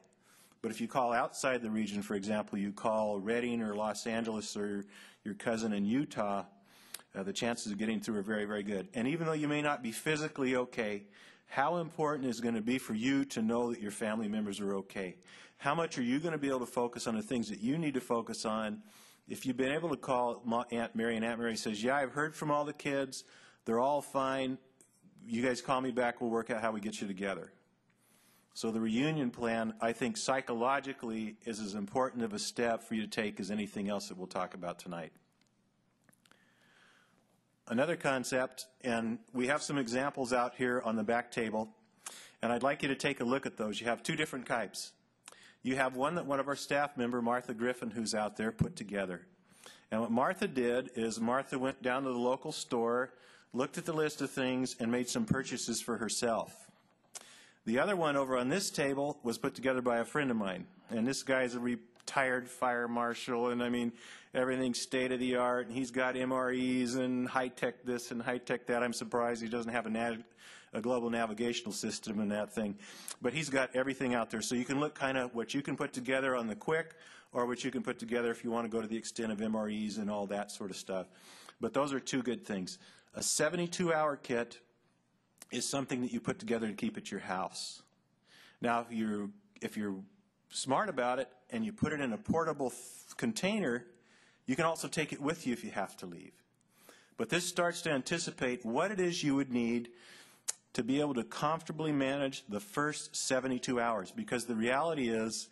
But if you call outside the region, for example, you call Redding or Los Angeles or your cousin in Utah, the chances of getting through are very, very good. And even though you may not be physically okay, how important is it going to be for you to know that your family members are okay? How much are you going to be able to focus on the things that you need to focus on? If you've been able to call Aunt Mary, and Aunt Mary says, yeah, I've heard from all the kids, they're all fine, you guys call me back, we'll work out how we get you together. So the reunion plan, I think psychologically, is as important of a step for you to take as anything else that we'll talk about tonight. Another concept, and we have some examples out here on the back table, and I'd like you to take a look at those. You have 2 different types. You have one that one of our staff member, Martha Griffin, who's out there, put together. And what Martha did is Martha went down to the local store, looked at the list of things, and made some purchases for herself. The other one over on this table was put together by a friend of mine, and this guy's a retired fire marshal, and I mean, everything's state-of-the-art, and he's got MREs and high-tech this and high-tech that. I'm surprised he doesn't have a global navigational system in that thing. But he's got everything out there. So you can look kind of what you can put together on the quick or what you can put together if you want to go to the extent of MREs and all that sort of stuff. But those are 2 good things. A 72-hour kit is something that you put together to keep at your house. Now, if you're smart about it and you put it in a portable container, you can also take it with you if you have to leave. But this starts to anticipate what it is you would need to be able to comfortably manage the first 72 hours. Because the reality is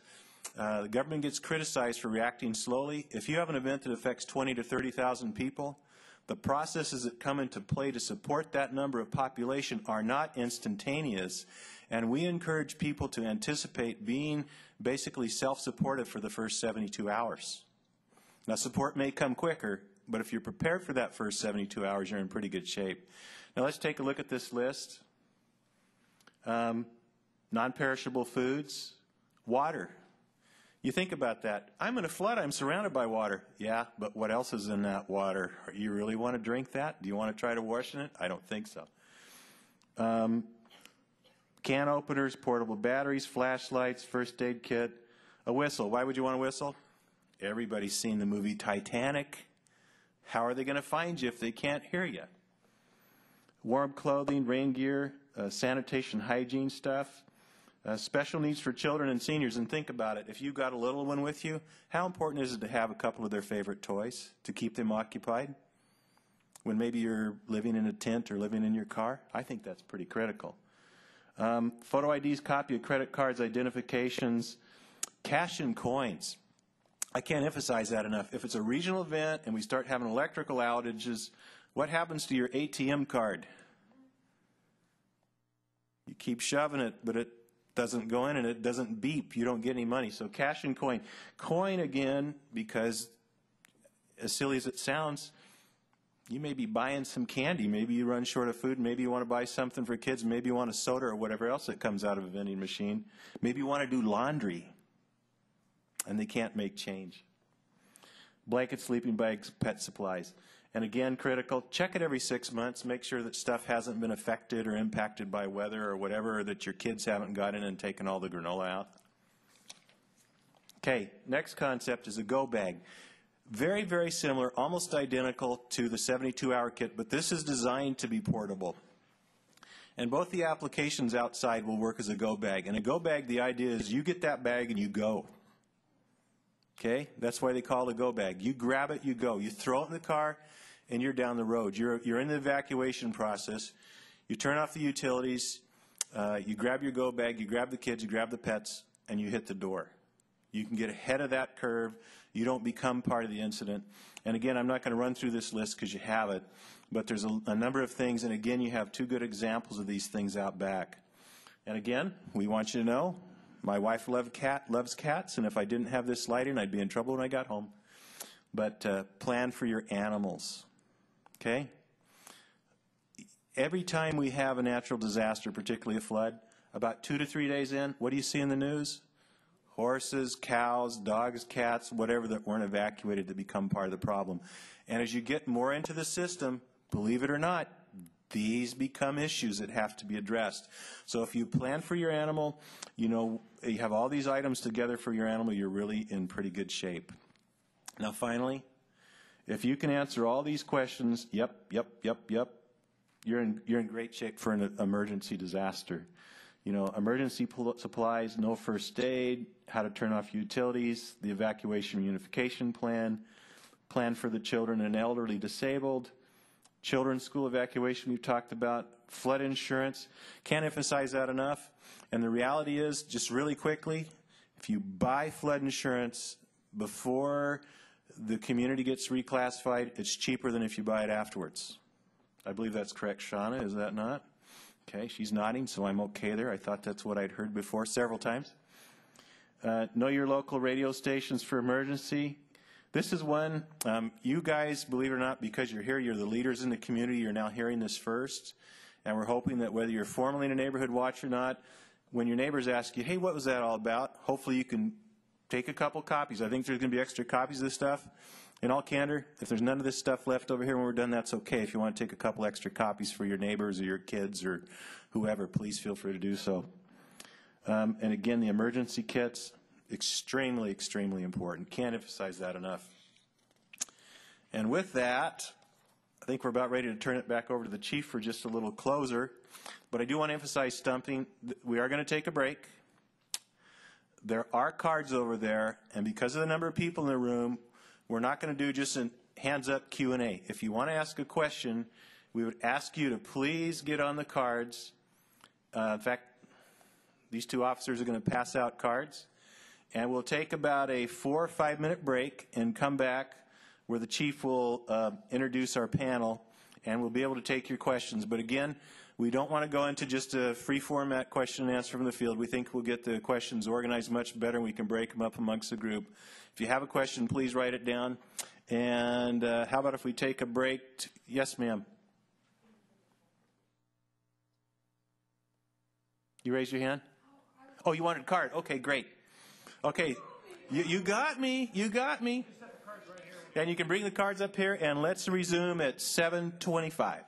the government gets criticized for reacting slowly. If you have an event that affects 20 to 30,000 people, the processes that come into play to support that number of population are not instantaneous. And we encourage people to anticipate being basically self-supportive for the first 72 hours. Now, support may come quicker, but if you're prepared for that first 72 hours, you're in pretty good shape. Now, let's take a look at this list. Non-perishable foods, water. You think about that. I'm in a flood. I'm surrounded by water. Yeah, but what else is in that water? You really want to drink that? Do you want to try to wash in it? I don't think so. can openers, portable batteries, flashlights, first aid kit, a whistle. Why would you want a whistle? Everybody's seen the movie Titanic. How are they going to find you if they can't hear you? Warm clothing, rain gear, sanitation, hygiene stuff, special needs for children and seniors. And think about it. If you've got a little one with you, how important is it to have a couple of their favorite toys to keep them occupied when maybe you're living in a tent or living in your car? I think that's pretty critical. Photo IDs, copy of credit cards, identifications, cash and coins. I can't emphasize that enough. If it's a regional event and we start having electrical outages, what happens to your ATM card? You keep shoving it, but it doesn't go in and it doesn't beep. You don't get any money. So cash and coin. Coin, again, because as silly as it sounds, you may be buying some candy. Maybe you run short of food. Maybe you want to buy something for kids. Maybe you want a soda or whatever else that comes out of a vending machine. Maybe you want to do laundry, and they can't make change. Blankets, sleeping bags, pet supplies. And again, critical, check it every 6 months. Make sure that stuff hasn't been affected or impacted by weather or whatever, or that your kids haven't got in and taken all the granola out. Okay, next concept is a go bag. Very, very similar, almost identical to the 72-hour kit, but this is designed to be portable. And both the applications outside will work as a go bag. And a go bag, the idea is you get that bag and you go. Okay? That's why they call it a go bag. You grab it, you go. You throw it in the car, and you're down the road. You're in the evacuation process. You turn off the utilities. You grab your go bag. You grab the kids. You grab the pets, and you hit the door. You can get ahead of that curve. You don't become part of the incident. And again, I'm not going to run through this list because you have it, but there's a number of things. And again, you have two good examples of these things out back. And again, we want you to know, my wife loves cats, and if I didn't have this slide in, I'd be in trouble when I got home. But plan for your animals, okay? Every time we have a natural disaster, particularly a flood, about 2 to 3 days in, what do you see in the news? Horses, cows, dogs, cats, whatever that weren't evacuated to become part of the problem. And as you get more into the system, believe it or not, these become issues that have to be addressed. So if you plan for your animal, you know, you have all these items together for your animal, you're really in pretty good shape. Now finally, if you can answer all these questions, yep, you're in great shape for an emergency disaster. You know, emergency supplies, no first aid, how to turn off utilities, the evacuation reunification plan, plan for the children and elderly disabled, children's school evacuation we've talked about, flood insurance. Can't emphasize that enough. And the reality is, just really quickly, if you buy flood insurance before the community gets reclassified, it's cheaper than if you buy it afterwards. I believe that's correct, Shauna, is that not? Okay, she's nodding, so I'm okay there. I thought that's what I'd heard before several times. Know your local radio stations for emergency. This is one, you guys, believe it or not, because you're here, you're the leaders in the community, you're now hearing this first. And we're hoping that whether you're formally in a neighborhood watch or not, when your neighbors ask you, hey, what was that all about? Hopefully you can take a couple copies. I think there's going to be extra copies of this stuff. In all candor, if there's none of this stuff left over here when we're done, that's okay. If you want to take a couple extra copies for your neighbors or your kids or whoever, please feel free to do so. And again, the emergency kits, extremely, extremely important. Can't emphasize that enough. And with that, I think we're about ready to turn it back over to the chief for just a little closer. But I do want to emphasize something. We are going to take a break. There are cards over there, and because of the number of people in the room, we're not going to do just a hands-up Q&A. If you want to ask a question, we would ask you to please get on the cards. In fact, these two officers are going to pass out cards. And we'll take about a 4 or 5 minute break and come back where the chief will introduce our panel, and we'll be able to take your questions. But again, we don't want to go into just a free format question and answer from the field. We think we'll get the questions organized much better, and we can break them up amongst the group. If you have a question, please write it down. And how about if we take a break? Yes, ma'am. You raised your hand? Oh, you wanted a card. Okay, great. Okay, you got me. You got me. And you can bring the cards up here, and let's resume at 7:25.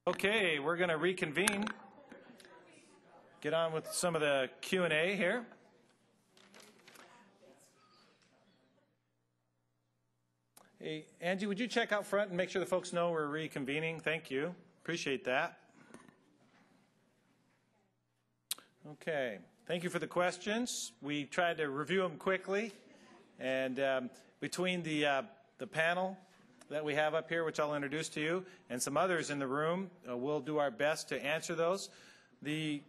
Okay, we're going to reconvene. Get on with some of the Q&A here. Hey, Angie, would you check out front and make sure the folks know we're reconvening? Thank you. Appreciate that. Okay, thank you for the questions. We tried to review them quickly, and between the panel that we have up here, which I'll introduce to you, and some others in the room, we'll do our best to answer those. The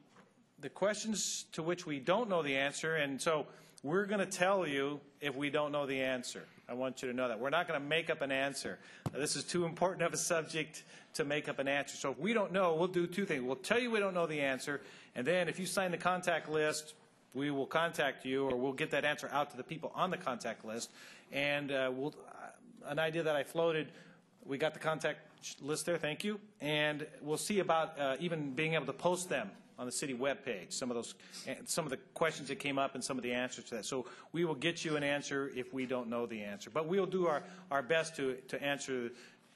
questions to which we don't know the answer, and so we're going to tell you if we don't know the answer. I want you to know that. We're not going to make up an answer. This is too important of a subject to make up an answer. So if we don't know, we'll do two things. We'll tell you we don't know the answer, and then if you sign the contact list, we will contact you, or we'll get that answer out to the people on the contact list. And an idea that I floated, we got the contact list there, thank you, and we'll see about even being able to post them on the city webpage, some of the questions that came up and some of the answers to that. So we will get you an answer if we don't know the answer. But we'll do our best to answer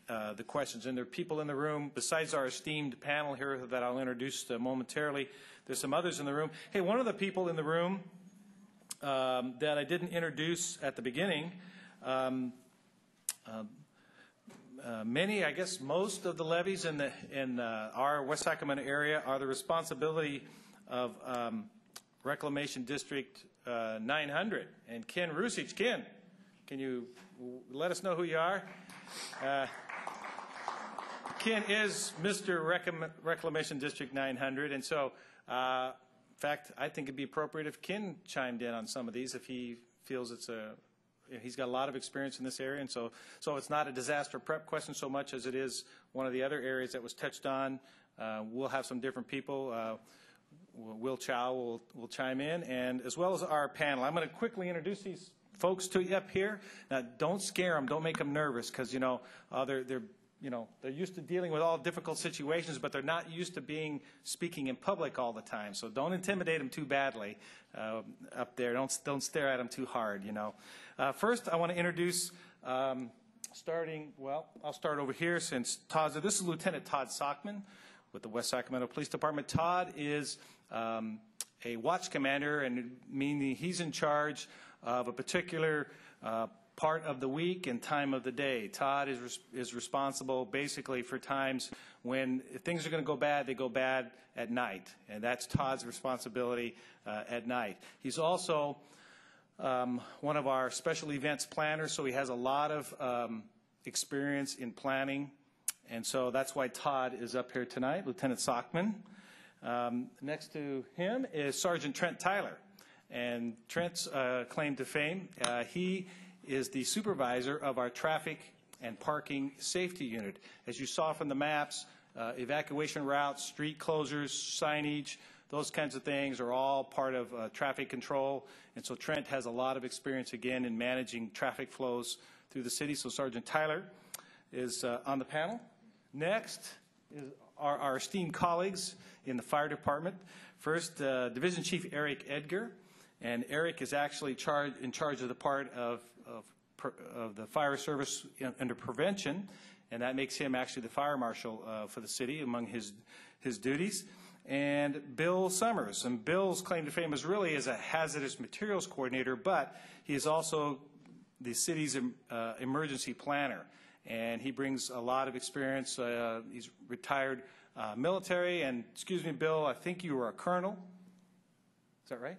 the questions. And there are people in the room, besides our esteemed panel here that I'll introduce momentarily. There's some others in the room. Hey, one of the people in the room that I didn't introduce at the beginning, many, I guess most of the levies in our West Sacramento area are the responsibility of Reclamation District 900. And Ken Rusich, Ken, can you let us know who you are? Ken is Mr. Reclamation District 900, and so, in fact, I think it'd be appropriate if Ken chimed in on some of these if he feels he's got a lot of experience in this area, and so it's not a disaster prep question so much as it is one of the other areas that was touched on. We'll have some different people. Will Chow will chime in, and as well as our panel. I'm going to quickly introduce these folks to you up here. Now, don't scare them. Don't make them nervous, because they're used to dealing with all difficult situations, but they're not used to speaking in public all the time. So don't intimidate them too badly up there. Don't stare at them too hard. First, I want to introduce, I'll start over here since this is Lieutenant Todd Sockman with the West Sacramento Police Department. Todd is a watch commander, and meaning he's in charge of a particular part of the week and time of the day. Todd is responsible basically for times when if things are going to go bad, they go bad at night, and that's Todd's responsibility at night. He's also one of our special events planners, so he has a lot of experience in planning, and so that's why Todd is up here tonight, Lieutenant Sockman. Next to him is Sergeant Trent Tyler, and Trent's claim to fame, he is the supervisor of our traffic and parking safety unit. As you saw from the maps, evacuation routes, street closures, signage, those kinds of things are all part of traffic control. And so Trent has a lot of experience, again, in managing traffic flows through the city. So Sergeant Tyler is on the panel. Next are our esteemed colleagues in the fire department. First, Division Chief Eric Edgar. And Eric is actually in charge of the part of the fire service under prevention, and that makes him actually the fire marshal for the city among his duties. And Bill Summers, and Bill's claim to fame is really as a hazardous materials coordinator, but he is also the city's emergency planner, and he brings a lot of experience. He's retired military, and excuse me, Bill, I think you were a colonel. Is that right?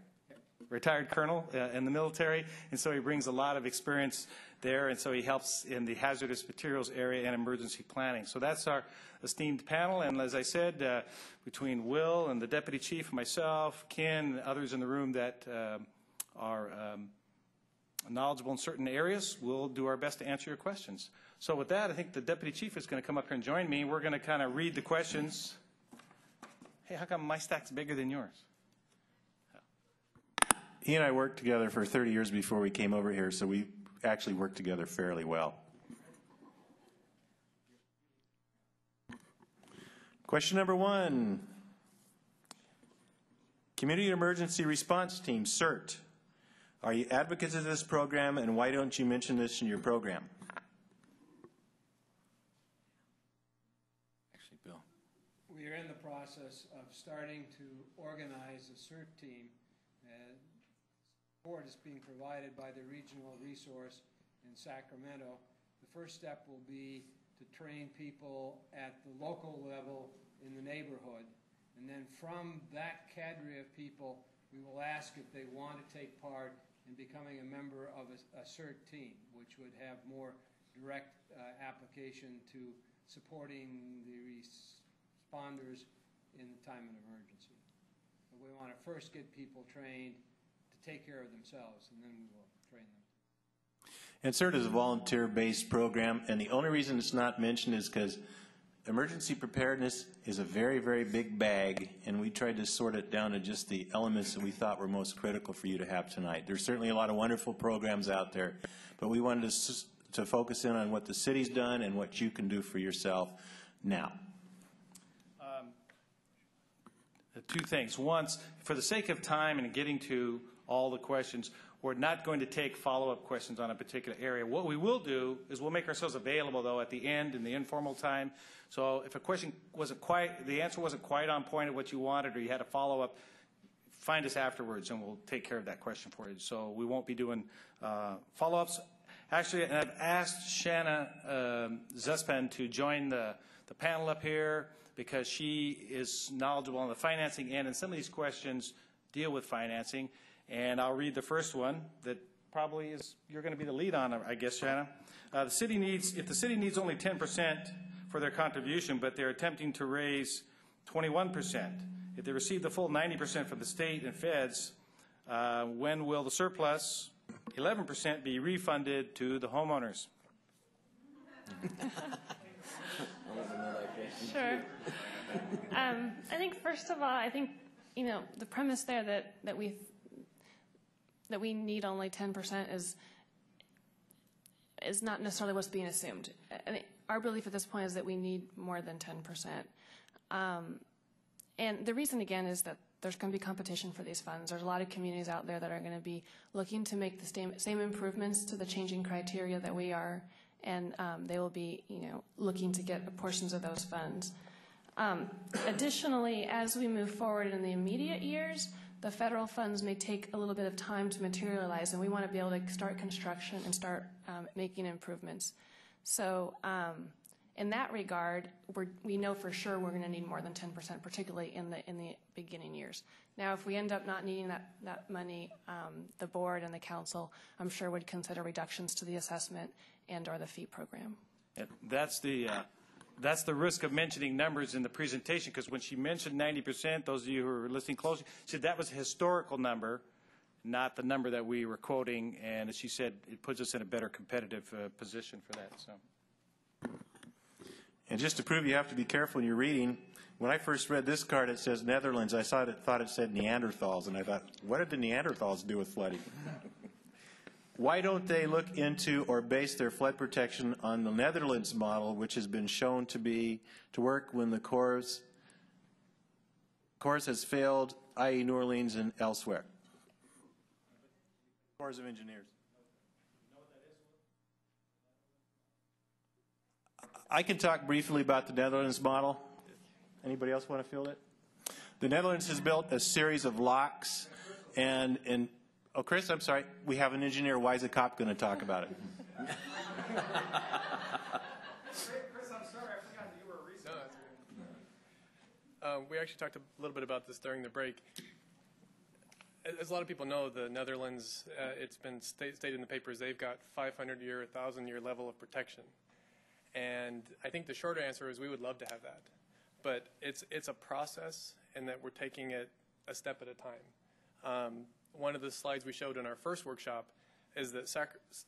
Retired colonel in the military, and so he brings a lot of experience there, and so he helps in the hazardous materials area and emergency planning. So that's our esteemed panel, and as I said, between Will and the deputy chief, myself, Ken, and others in the room that are knowledgeable in certain areas, we'll do our best to answer your questions. So with that, I think the deputy chief is going to come up here and join me. We're going to kind of read the questions. Hey, how come my stack's bigger than yours? He and I worked together for 30 years before we came over here, so we actually worked together fairly well. Question number 1. Community Emergency Response Team, CERT. Are you advocates of this program, and why don't you mention this in your program? Actually, Bill. we are in the process of starting to organize a CERT team. Support is being provided by the regional resource in Sacramento. The first step will be to train people at the local level in the neighborhood. And then from that cadre of people, we will ask if they want to take part in becoming a member of a CERT team, which would have more direct application to supporting the responders in the time of emergency. But we want to first get people trained to take care of themselves, and then we will train them. And CERT is a volunteer-based program, and the only reason it's not mentioned is because emergency preparedness is a very, very big bag, and we tried to sort it down to just the elements that we thought were most critical for you to have tonight. There's certainly a lot of wonderful programs out there, but we wanted to focus in on what the city's done and what you can do for yourself now. Two things. One, for the sake of time and getting to all the questions, we're not going to take follow-up questions on a particular area. What we will do is we'll make ourselves available, though, at the end in the informal time. So if a question wasn't quite, the answer wasn't quite on point of what you wanted, or you had a follow-up, find us afterwards, and we'll take care of that question for you. So we won't be doing follow-ups. Actually, and I've asked Shanna Zuspan to join the panel up here because she is knowledgeable on the financing end, and some of these questions deal with financing. And I'll read the first one that probably is you're going to be the lead on, I guess, Shanna. If the city needs only 10% for their contribution, but they're attempting to raise 21%, if they receive the full 90% from the state and feds, when will the surplus 11% be refunded to the homeowners? Sure. I think first of all, the premise there that we need only 10% is not necessarily what's being assumed. Our belief at this point is that we need more than 10%. And the reason, again, is that there's going to be competition for these funds. There's a lot of communities out there that are going to be looking to make the same improvements to the changing criteria that we are, and they will be, looking to get portions of those funds. Additionally, as we move forward in the immediate years, the federal funds may take a little bit of time to materialize, and we want to be able to start construction and start making improvements. So in that regard, we know for sure we're going to need more than 10%, particularly in the beginning years. Now, if we end up not needing that money, the board and the council, I'm sure, would consider reductions to the assessment and/or the fee program. Yeah, that's the risk of mentioning numbers in the presentation, because when she mentioned 90%, those of you who are listening closely, she said that was a historical number, not the number that we were quoting, and as she said, it puts us in a better competitive position for that. So. And just to prove you have to be careful when you're reading, when I first read this card, it says Netherlands. I thought it said Neanderthals, and I thought, what did the Neanderthals do with flooding? Why don't they look into or base their flood protection on the Netherlands model, which has been shown to work when the Corps has failed, i.e. New Orleans and elsewhere? Corps of Engineers. I can talk briefly about the Netherlands model. Anybody else want to field it? The Netherlands has built a series of locks, and oh, Chris, I'm sorry, we have an engineer. Why is the cop going to talk about it? Chris, I'm sorry, I forgot that you were a researcher. No, that's good. We actually talked a little bit about this during the break. As a lot of people know, the Netherlands, it's been stated in the papers, they've got 500-year, 1,000-year level of protection. And I think the shorter answer is we would love to have that. But it's a process, and that we're taking it a step at a time. One of the slides we showed in our first workshop is that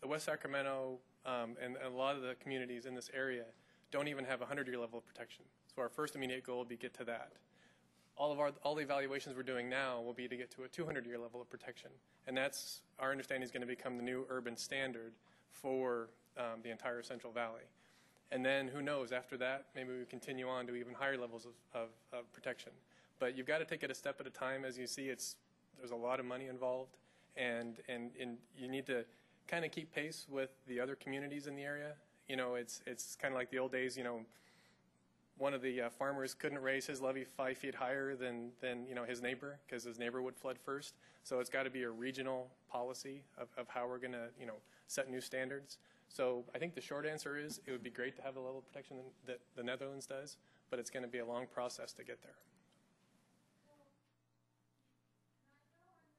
West Sacramento and a lot of the communities in this area don't even have a 100-year level of protection. So our first immediate goal will be to get to that. All the evaluations we're doing now will be to get to a 200-year level of protection. And that's, our understanding, is going to become the new urban standard for the entire Central Valley. And then who knows, after that, maybe we continue on to even higher levels of protection. But you've got to take it a step at a time. As you see, there's a lot of money involved, and you need to kind of keep pace with the other communities in the area. It's kind of like the old days, one of the farmers couldn't raise his levee 5 feet higher than his neighbor because his neighbor would flood first. So it's got to be a regional policy of how we're going to set new standards. So I think the short answer is it would be great to have the level of protection that the Netherlands does, but it's going to be a long process to get there.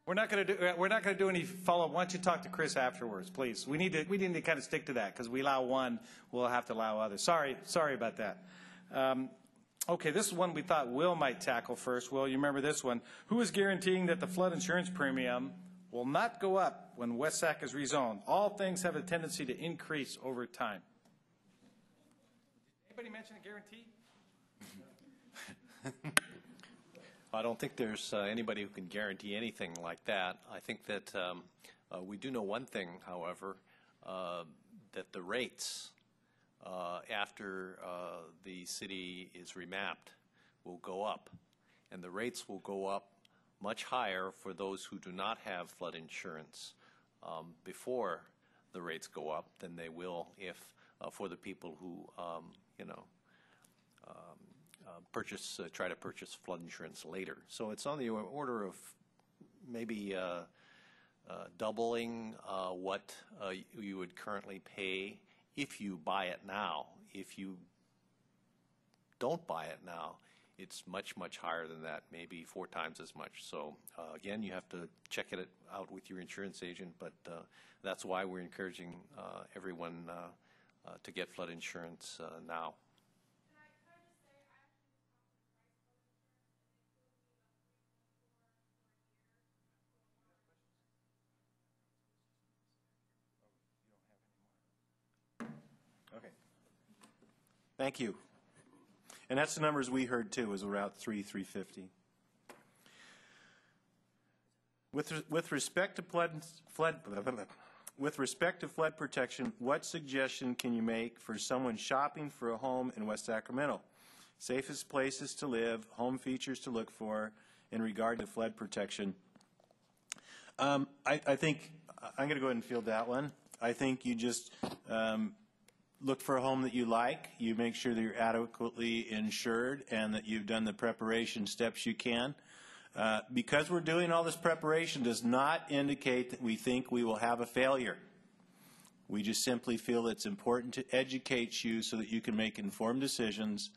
We're not going to do any follow-up. Why don't you talk to Chris afterwards, please? We need to kind of stick to that because we allow one, we'll have to allow others. Sorry about that. Okay, this is one we thought Will might tackle first. Will, you remember this one? Who is guaranteeing that the flood insurance premium will not go up when WSAC is rezoned? All things have a tendency to increase over time. Anybody mention a guarantee? I don't think there's anybody who can guarantee anything like that. I think that we do know one thing, however, that the rates after the city is remapped will go up, and the rates will go up much higher for those who do not have flood insurance before the rates go up than they will if for the people who try to purchase flood insurance later. So it's on the order of maybe doubling what you would currently pay if you buy it now. If you don't buy it now, it's much, much higher than that, maybe 4 times as much. So again, you have to check it out with your insurance agent, but that's why we're encouraging everyone to get flood insurance now. Thank you. And that's the numbers we heard too, was around $350. With respect to flood protection, what suggestion can you make for someone shopping for a home in West Sacramento? Safest places to live, home features to look for in regard to flood protection. I think I'm going to go ahead and field that one. I think you just look for a home that you like. You make sure that you're adequately insured and that you've done the preparation steps you can. Because we're doing all this preparation does not indicate that we think we will have a failure. We just simply feel it's important to educate you so that you can make informed decisions.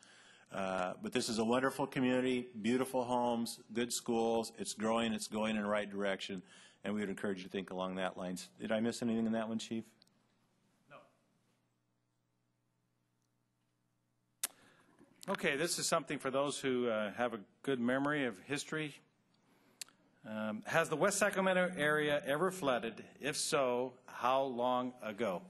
But this is a wonderful community, beautiful homes, good schools. It's growing, it's going in the right direction, and we would encourage you to think along that lines. Did I miss anything in that one, Chief? Okay, this is something for those who have a good memory of history. Has the West Sacramento area ever flooded? If so, how long ago?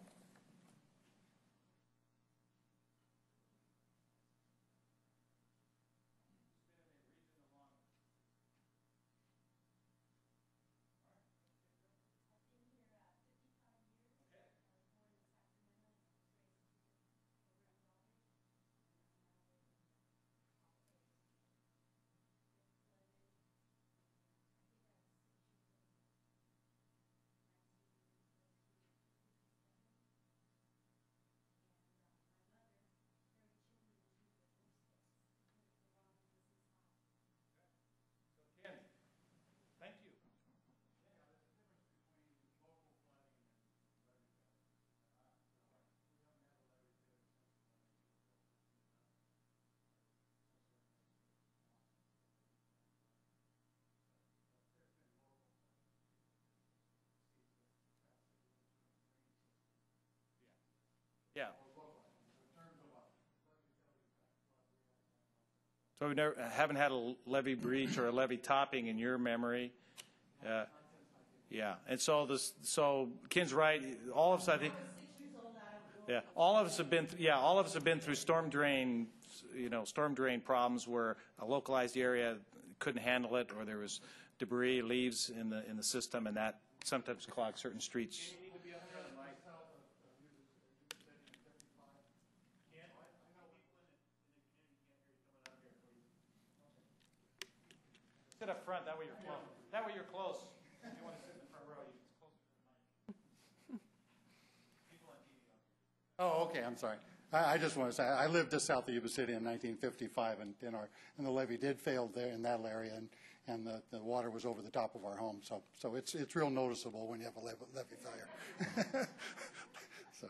Yeah. So we haven't had a levee breach or a levee topping in your memory. Yeah, and so Ken's right. All of us, I think. Yeah, all of us have been through storm drain problems where a localized area couldn't handle it, or there was debris, leaves in the system, and that sometimes clogged certain streets. Sit up front. That way you're close. That way you're close. If you want to sit in the front row, you closer to the mic. People on TV. Oh, okay. I'm sorry. I just want to say, I lived just south of Yuba City in 1955, and the levee did fail there in that area, and the water was over the top of our home. So it's real noticeable when you have a levee failure. So.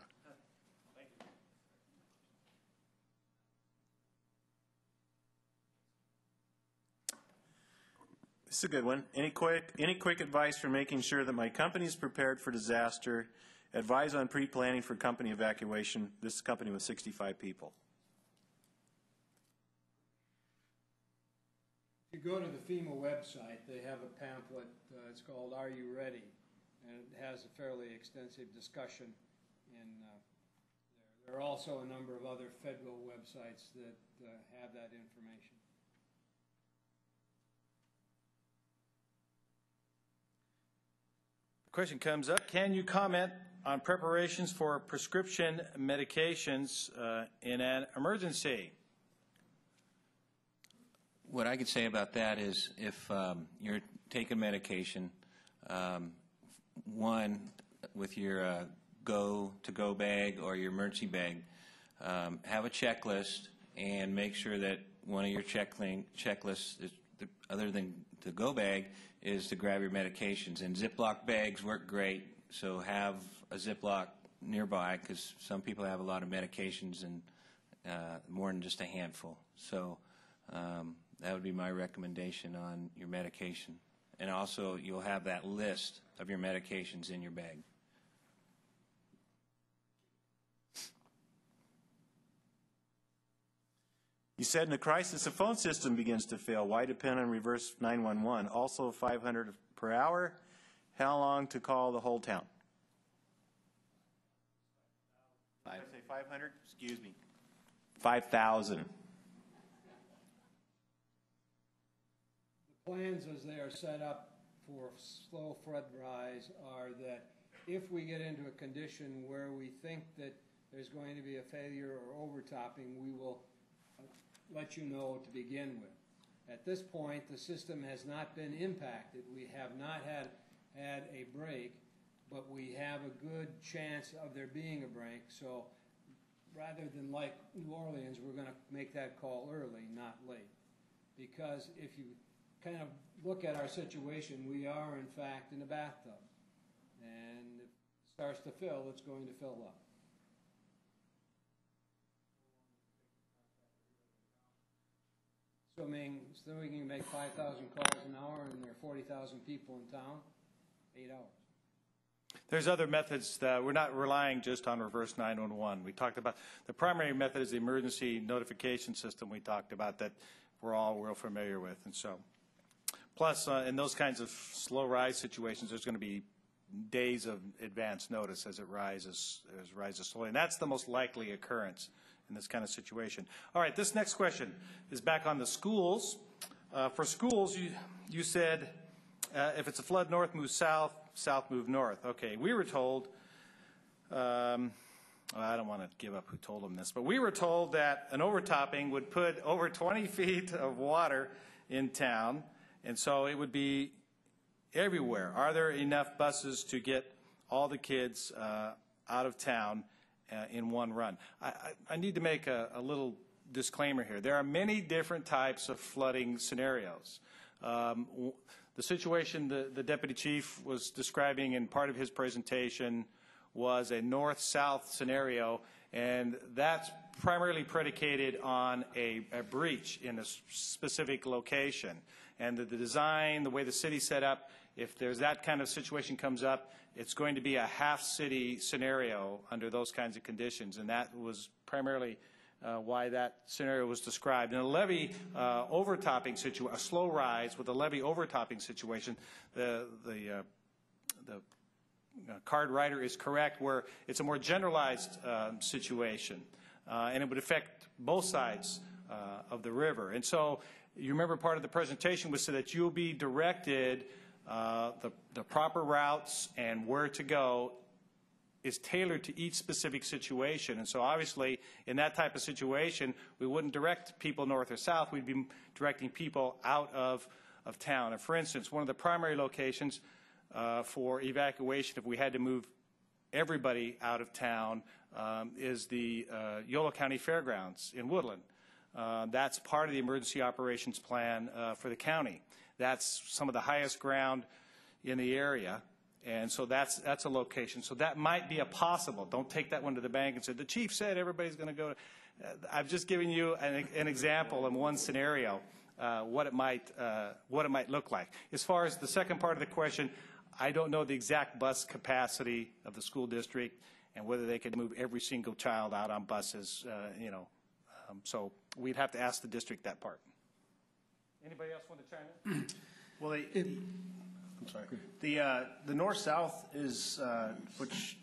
This is a good one. Any quick advice for making sure that my company is prepared for disaster? Advise on pre-planning for company evacuation. This is a company with 65 people. If you go to the FEMA website, they have a pamphlet. It's called Are You Ready? And it has a fairly extensive discussion. And there are also a number of other federal websites that have that information. Question comes up. Can you comment on preparations for prescription medications in an emergency? What I could say about that is if you're taking medication, one, with your go bag or your emergency bag, have a checklist and make sure that one of your checklists, is, other than the go bag, is to grab your medications. And Ziploc bags work great, so have a Ziploc nearby because some people have a lot of medications and more than just a handful. So that would be my recommendation on your medication. And also, you'll have that list of your medications in your bag. You said in a crisis, the phone system begins to fail. Why depend on reverse 911? Also 500 per hour. How long to call the whole town? Did I say 500? Excuse me. 5,000. The plans as they are set up for slow flood rise are that if we get into a condition where we think that there's going to be a failure or overtopping, we will let you know to begin with. At this point, the system has not been impacted. We have not had a break, but we have a good chance of there being a break. So rather than like New Orleans, we're going to make that call early, not late. Because if you kind of look at our situation, we are in fact in a bathtub. And if it starts to fill, it's going to fill up. Assuming we can make 5,000 calls an hour and there are 40,000 people in town, 8 hours. There's other methods that we're not relying just on reverse 911. We talked about the primary method is the emergency notification system we talked about that we're all real familiar with. And so, plus in those kinds of slow rise situations, there's going to be days of advance notice as it rises slowly. And that's the most likely occurrence in this kind of situation. All right, this next question is back on the schools. For schools, you said if it's a flood north, move south, south, move north. Okay, we were told, I don't want to give up who told them this, but we were told that an overtopping would put over 20 feet of water in town, and so it would be everywhere. Are there enough buses to get all the kids out of town in one run? I need to make a little disclaimer here. There are many different types of flooding scenarios. The situation the deputy chief was describing in part of his presentation was a north-south scenario, and that's primarily predicated on a breach in a specific location. And the design, the way the city's set up, if there's that kind of situation comes up, it's going to be a half-city scenario under those kinds of conditions, and that was primarily why that scenario was described. In a levee overtopping situation, a slow rise with a levee overtopping situation, the card writer is correct where it's a more generalized situation, and it would affect both sides of the river. And so you remember part of the presentation was so that you'll be directed the proper routes and where to go is tailored to each specific situation. And so obviously in that type of situation, we wouldn't direct people north or south, we'd be directing people out of town. And for instance, one of the primary locations for evacuation, if we had to move everybody out of town, is the Yolo County Fairgrounds in Woodland. That's part of the emergency operations plan for the county. That's some of the highest ground in the area, and so that's a location. So that might be a possible. Don't take that one to the bank and say, the chief said everybody's going to go. I've just given you an example in one scenario what it might look like. As far as the second part of the question, I don't know the exact bus capacity of the school district and whether they could move every single child out on buses, so we'd have to ask the district that part. Anybody else want to chime in? Well, I'm sorry. The north-south is, which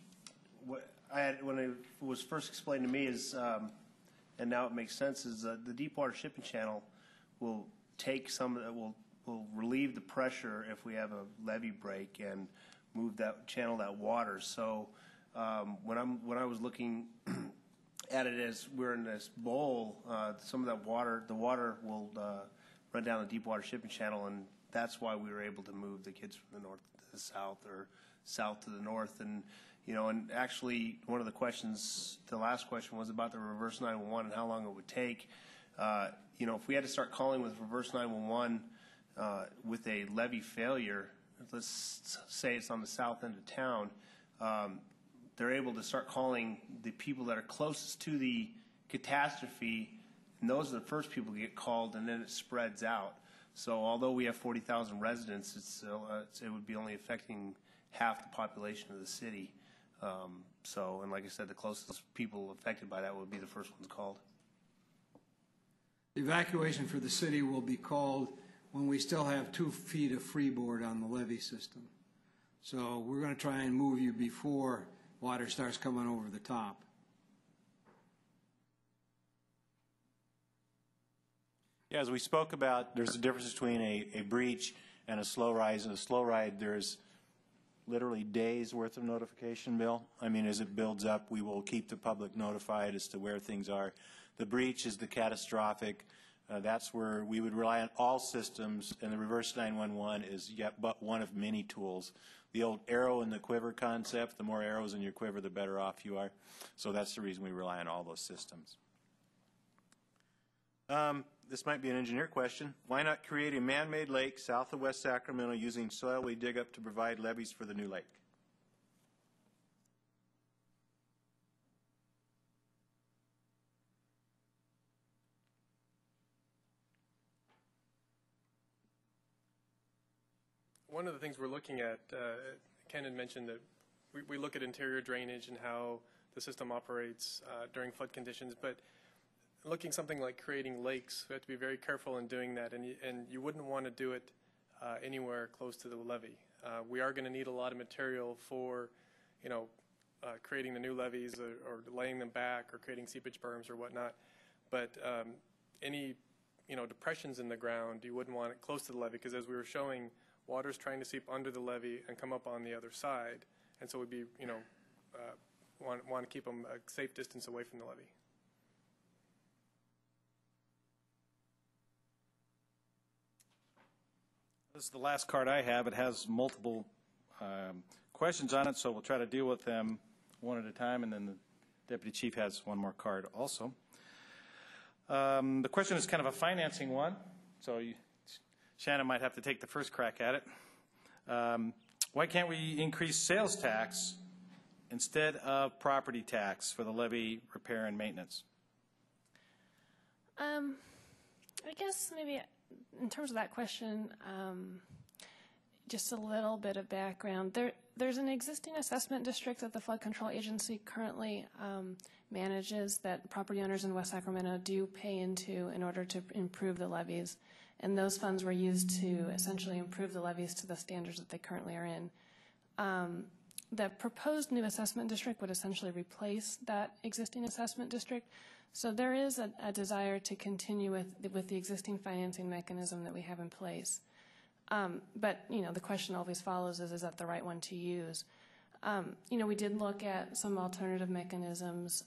what I had when it was first explained to me is, and now it makes sense, is the Deepwater Shipping Channel will take some of that, will relieve the pressure if we have a levee break and move that, channel that water. So when I was looking at it as we're in this bowl, some of that water, the water will run down the Deepwater Shipping Channel, and that's why we were able to move the kids from the north to the south or south to the north. And and actually one of the questions, the last question was about the reverse 911 and how long it would take. If we had to start calling with reverse 911 with a levee failure, let's say it's on the south end of town, they're able to start calling the people that are closest to the catastrophe, and those are the first people to get called, and then it spreads out. So although we have 40,000 residents, it would be only affecting half the population of the city. And like I said, the closest people affected by that would be the first ones called. The evacuation for the city will be called when we still have 2 feet of freeboard on the levee system. So we're going to try and move you before water starts coming over the top. Yeah, as we spoke about, there's a difference between a breach and a slow rise. In a slow ride, there's literally days worth of notification, Bill. I mean, as it builds up, we will keep the public notified as to where things are. The breach is the catastrophic. That's where we would rely on all systems, and the reverse 911 is yet but one of many tools. The old arrow in the quiver concept, the more arrows in your quiver, the better off you are. So that's the reason we rely on all those systems. This might be an engineer question. Why not create a man-made lake south of West Sacramento using soil we dig up to provide levees for the new lake? One of the things we're looking at, Ken had mentioned that we look at interior drainage and how the system operates during flood conditions, but looking something like creating lakes, we have to be very careful in doing that, and you wouldn't want to do it anywhere close to the levee. We are going to need a lot of material for, creating the new levees or laying them back or creating seepage berms or whatnot, but any, depressions in the ground, you wouldn't want it close to the levee, because as we were showing, water's trying to seep under the levee and come up on the other side, and so we'd be, want to keep them a safe distance away from the levee. This is the last card I have. It has multiple questions on it, so we'll try to deal with them one at a time, and then the Deputy Chief has one more card also. The question is kind of a financing one, so Shannon might have to take the first crack at it. Why can't we increase sales tax instead of property tax for the levee repair and maintenance? I guess maybe in terms of that question, just a little bit of background. There's an existing assessment district that the Flood Control Agency currently manages that property owners in West Sacramento do pay into in order to improve the levees. And those funds were used to essentially improve the levees to the standards that they currently are in. The proposed new assessment district would essentially replace that existing assessment district. So there is a desire to continue with the existing financing mechanism that we have in place. But, the question always follows is that the right one to use? We did look at some alternative mechanisms.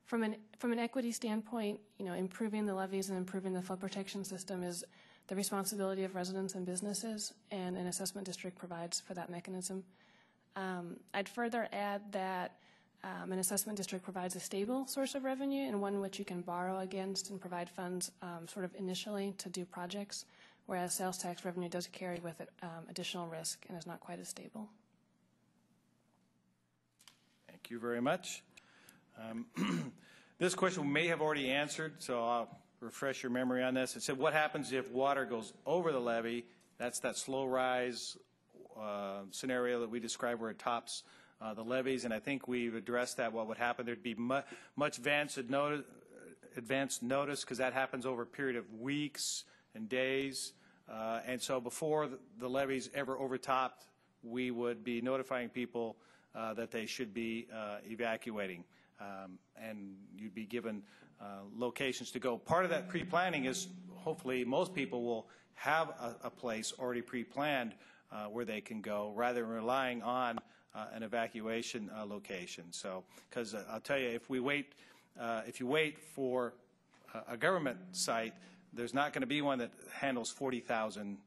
From an equity standpoint, improving the levees and improving the flood protection system is the responsibility of residents and businesses, and an assessment district provides for that mechanism. I'd further add that an assessment district provides a stable source of revenue and one which you can borrow against and provide funds sort of initially to do projects, whereas sales tax revenue does carry with it additional risk and is not quite as stable. Thank you very much. This question we may have already answered, so I'll refresh your memory on this. It said, what happens if water goes over the levee? That's that slow rise scenario that we described where it tops the levees, and I think we've addressed that. What would happen? There'd be much advanced notice because that happens over a period of weeks and days. And so before the levees ever overtopped, we would be notifying people that they should be evacuating. And you'd be given locations to go. Part of that pre-planning is hopefully most people will have a place already pre-planned where they can go rather than relying on an evacuation location. So, because I'll tell you, if you wait for a government site, there's not going to be one that handles 40,000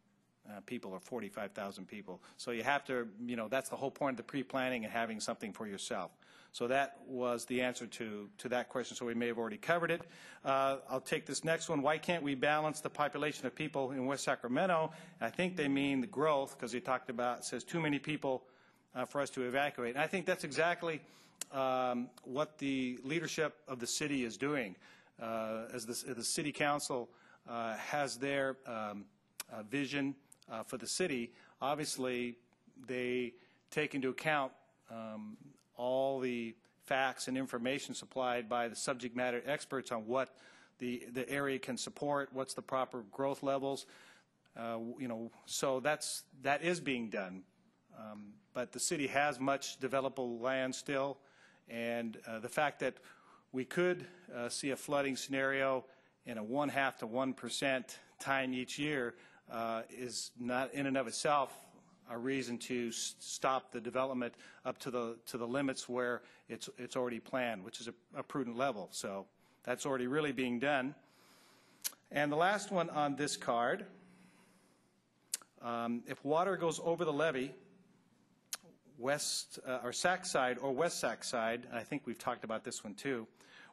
people or 45,000 people. So you have to, that's the whole point of the pre-planning and having something for yourself. So that was the answer to that question, so we may have already covered it. I'll take this next one. Why can't we balance the population of people in West Sacramento? I think they mean the growth, because they talked about, it says too many people for us to evacuate. And I think that's exactly what the leadership of the city is doing. As the city council has their vision for the city, obviously they take into account all the facts and information supplied by the subject matter experts on what the area can support, what's the proper growth levels, so that is being done. But the city has much developable land still, and the fact that we could see a flooding scenario in a 0.5 to 1% time each year is not in and of itself a reason to stop the development up to the limits where it's already planned, which is a prudent level. So that's already really being done. And the last one on this card, if water goes over the levee, west or Sac side or west Sac side, I think we've talked about this one too,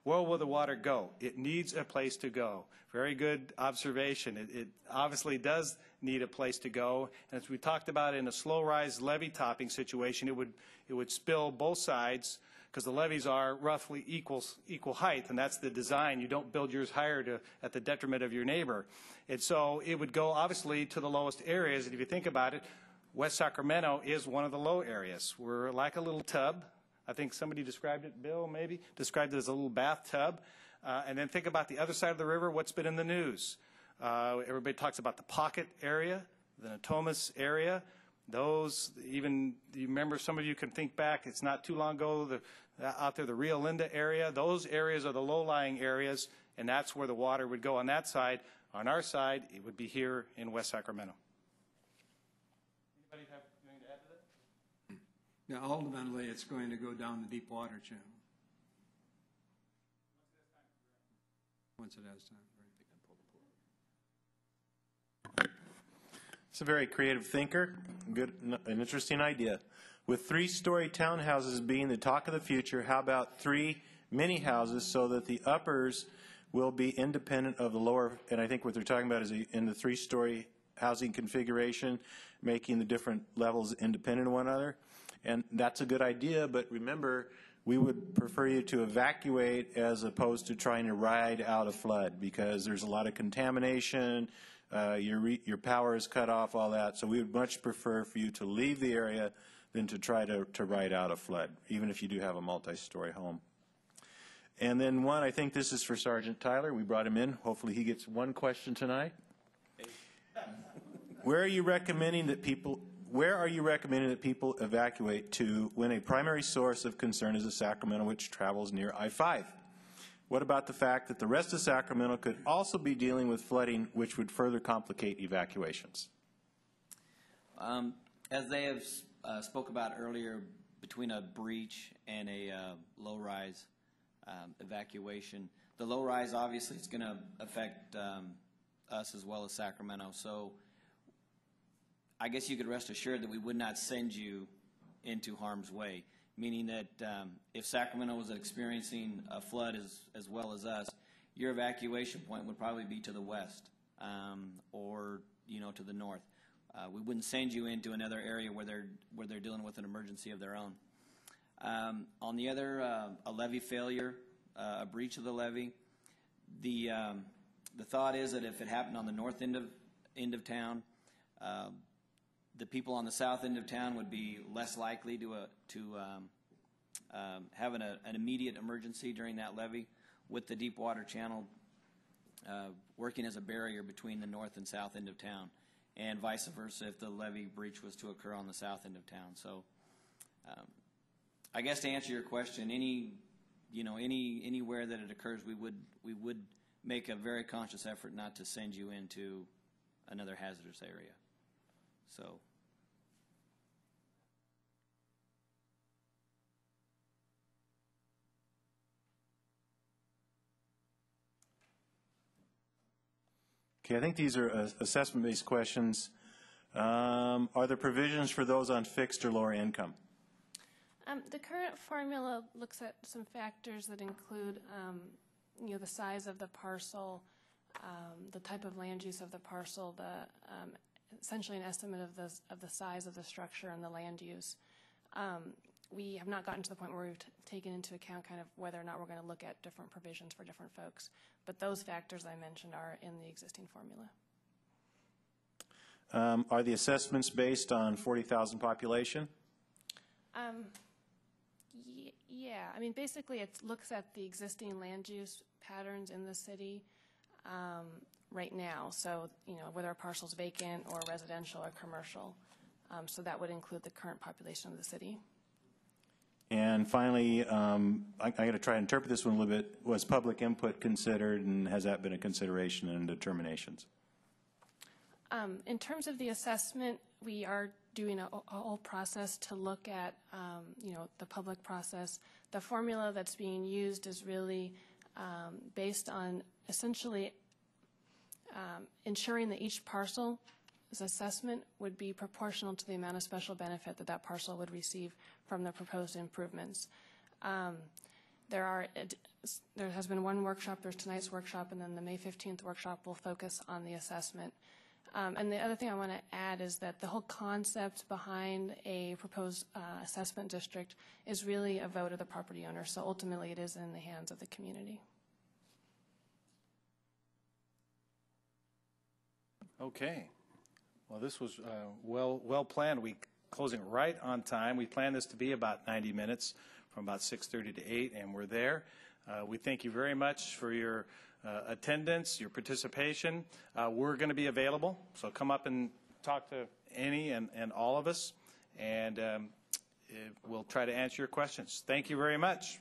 where will the water go? It needs a place to go. Very good observation. It obviously does need a place to go. And as we talked about in a slow rise levee topping situation, it would spill both sides because the levees are roughly equal height, and that's the design. You don't build yours higher at the detriment of your neighbor. And so it would go obviously to the lowest areas. And if you think about it, West Sacramento is one of the low areas. We're like a little tub. I think somebody described it, Bill maybe, described it as a little bathtub. And then think about the other side of the river, what's been in the news. Everybody talks about the Pocket area, the Natomas area. Those, even, you remember, some of you can think back, it's not too long ago, out there, the Rio Linda area. Those areas are the low-lying areas, and that's where the water would go on that side. On our side, it would be here in West Sacramento. Anybody have anything to add to that? Now, ultimately, it's going to go down the deep water channel. Once it has time. It's a very creative thinker, an interesting idea. With 3-story townhouses being the talk of the future, how about 3 mini houses so that the uppers will be independent of the lower, and I think what they're talking about is in the 3-story housing configuration, making the different levels independent of one another. And that's a good idea, but remember, we would prefer you to evacuate as opposed to trying to ride out a flood, because there's a lot of contamination, your power is cut off, all that. So we would much prefer for you to leave the area than to try to ride out a flood, even if you do have a multi-story home. And then one, I think this is for Sergeant Tyler. We brought him in. Hopefully he gets one question tonight. Where are you recommending that people evacuate to when a primary source of concern is a Sacramento which travels near I-5? What about the fact that the rest of Sacramento could also be dealing with flooding, which would further complicate evacuations? As they have spoke about earlier, between a breach and a low-rise evacuation, the low-rise obviously is going to affect us as well as Sacramento. So I guess you could rest assured that we would not send you into harm's way. meaning that if Sacramento was experiencing a flood as well as us, your evacuation point would probably be to the west or to the north. We wouldn't send you into another area where they're dealing with an emergency of their own. On the other, a levee failure, a breach of the levee, the thought is that if it happened on the north end of town, the people on the south end of town would be less likely to have an immediate emergency during that levee, with the deep water channel working as a barrier between the north and south end of town, and vice versa if the levee breach was to occur on the south end of town. So I guess to answer your question, anywhere that it occurs, we would make a very conscious effort not to send you into another hazardous area. So. Okay, I think these are assessment-based questions. Are there provisions for those on fixed or lower income? The current formula looks at some factors that include, the size of the parcel, the type of land use of the parcel, essentially an estimate of the size of the structure and the land use. We have not gotten to the point where we've taken into account kind of whether or not we're going to look at different provisions for different folks. But those factors I mentioned are in the existing formula. Are the assessments based on 40,000 population? Yeah, I mean, basically it looks at the existing land use patterns in the city right now. So, whether a parcel's vacant or residential or commercial. So that would include the current population of the city. And finally, I'm going to try to interpret this one a little bit. Was public input considered, and has that been a consideration in determinations? In terms of the assessment, we are doing a whole process to look at, the public process. The formula that's being used is really based on essentially ensuring that each parcel's assessment would be proportional to the amount of special benefit that parcel would receive from the proposed improvements. There has been one workshop, there's tonight's workshop, and then the May 15th workshop will focus on the assessment. And the other thing I want to add is that the whole concept behind a proposed assessment district is really a vote of the property owner. So ultimately it is in the hands of the community. Okay. Well, this was well planned. We closing right on time. We planned this to be about 90 minutes, from about 6:30 to 8, and we're there. We thank you very much for your attendance, your participation. We're going to be available, so come up and talk to any and all of us, and we'll try to answer your questions. Thank you very much.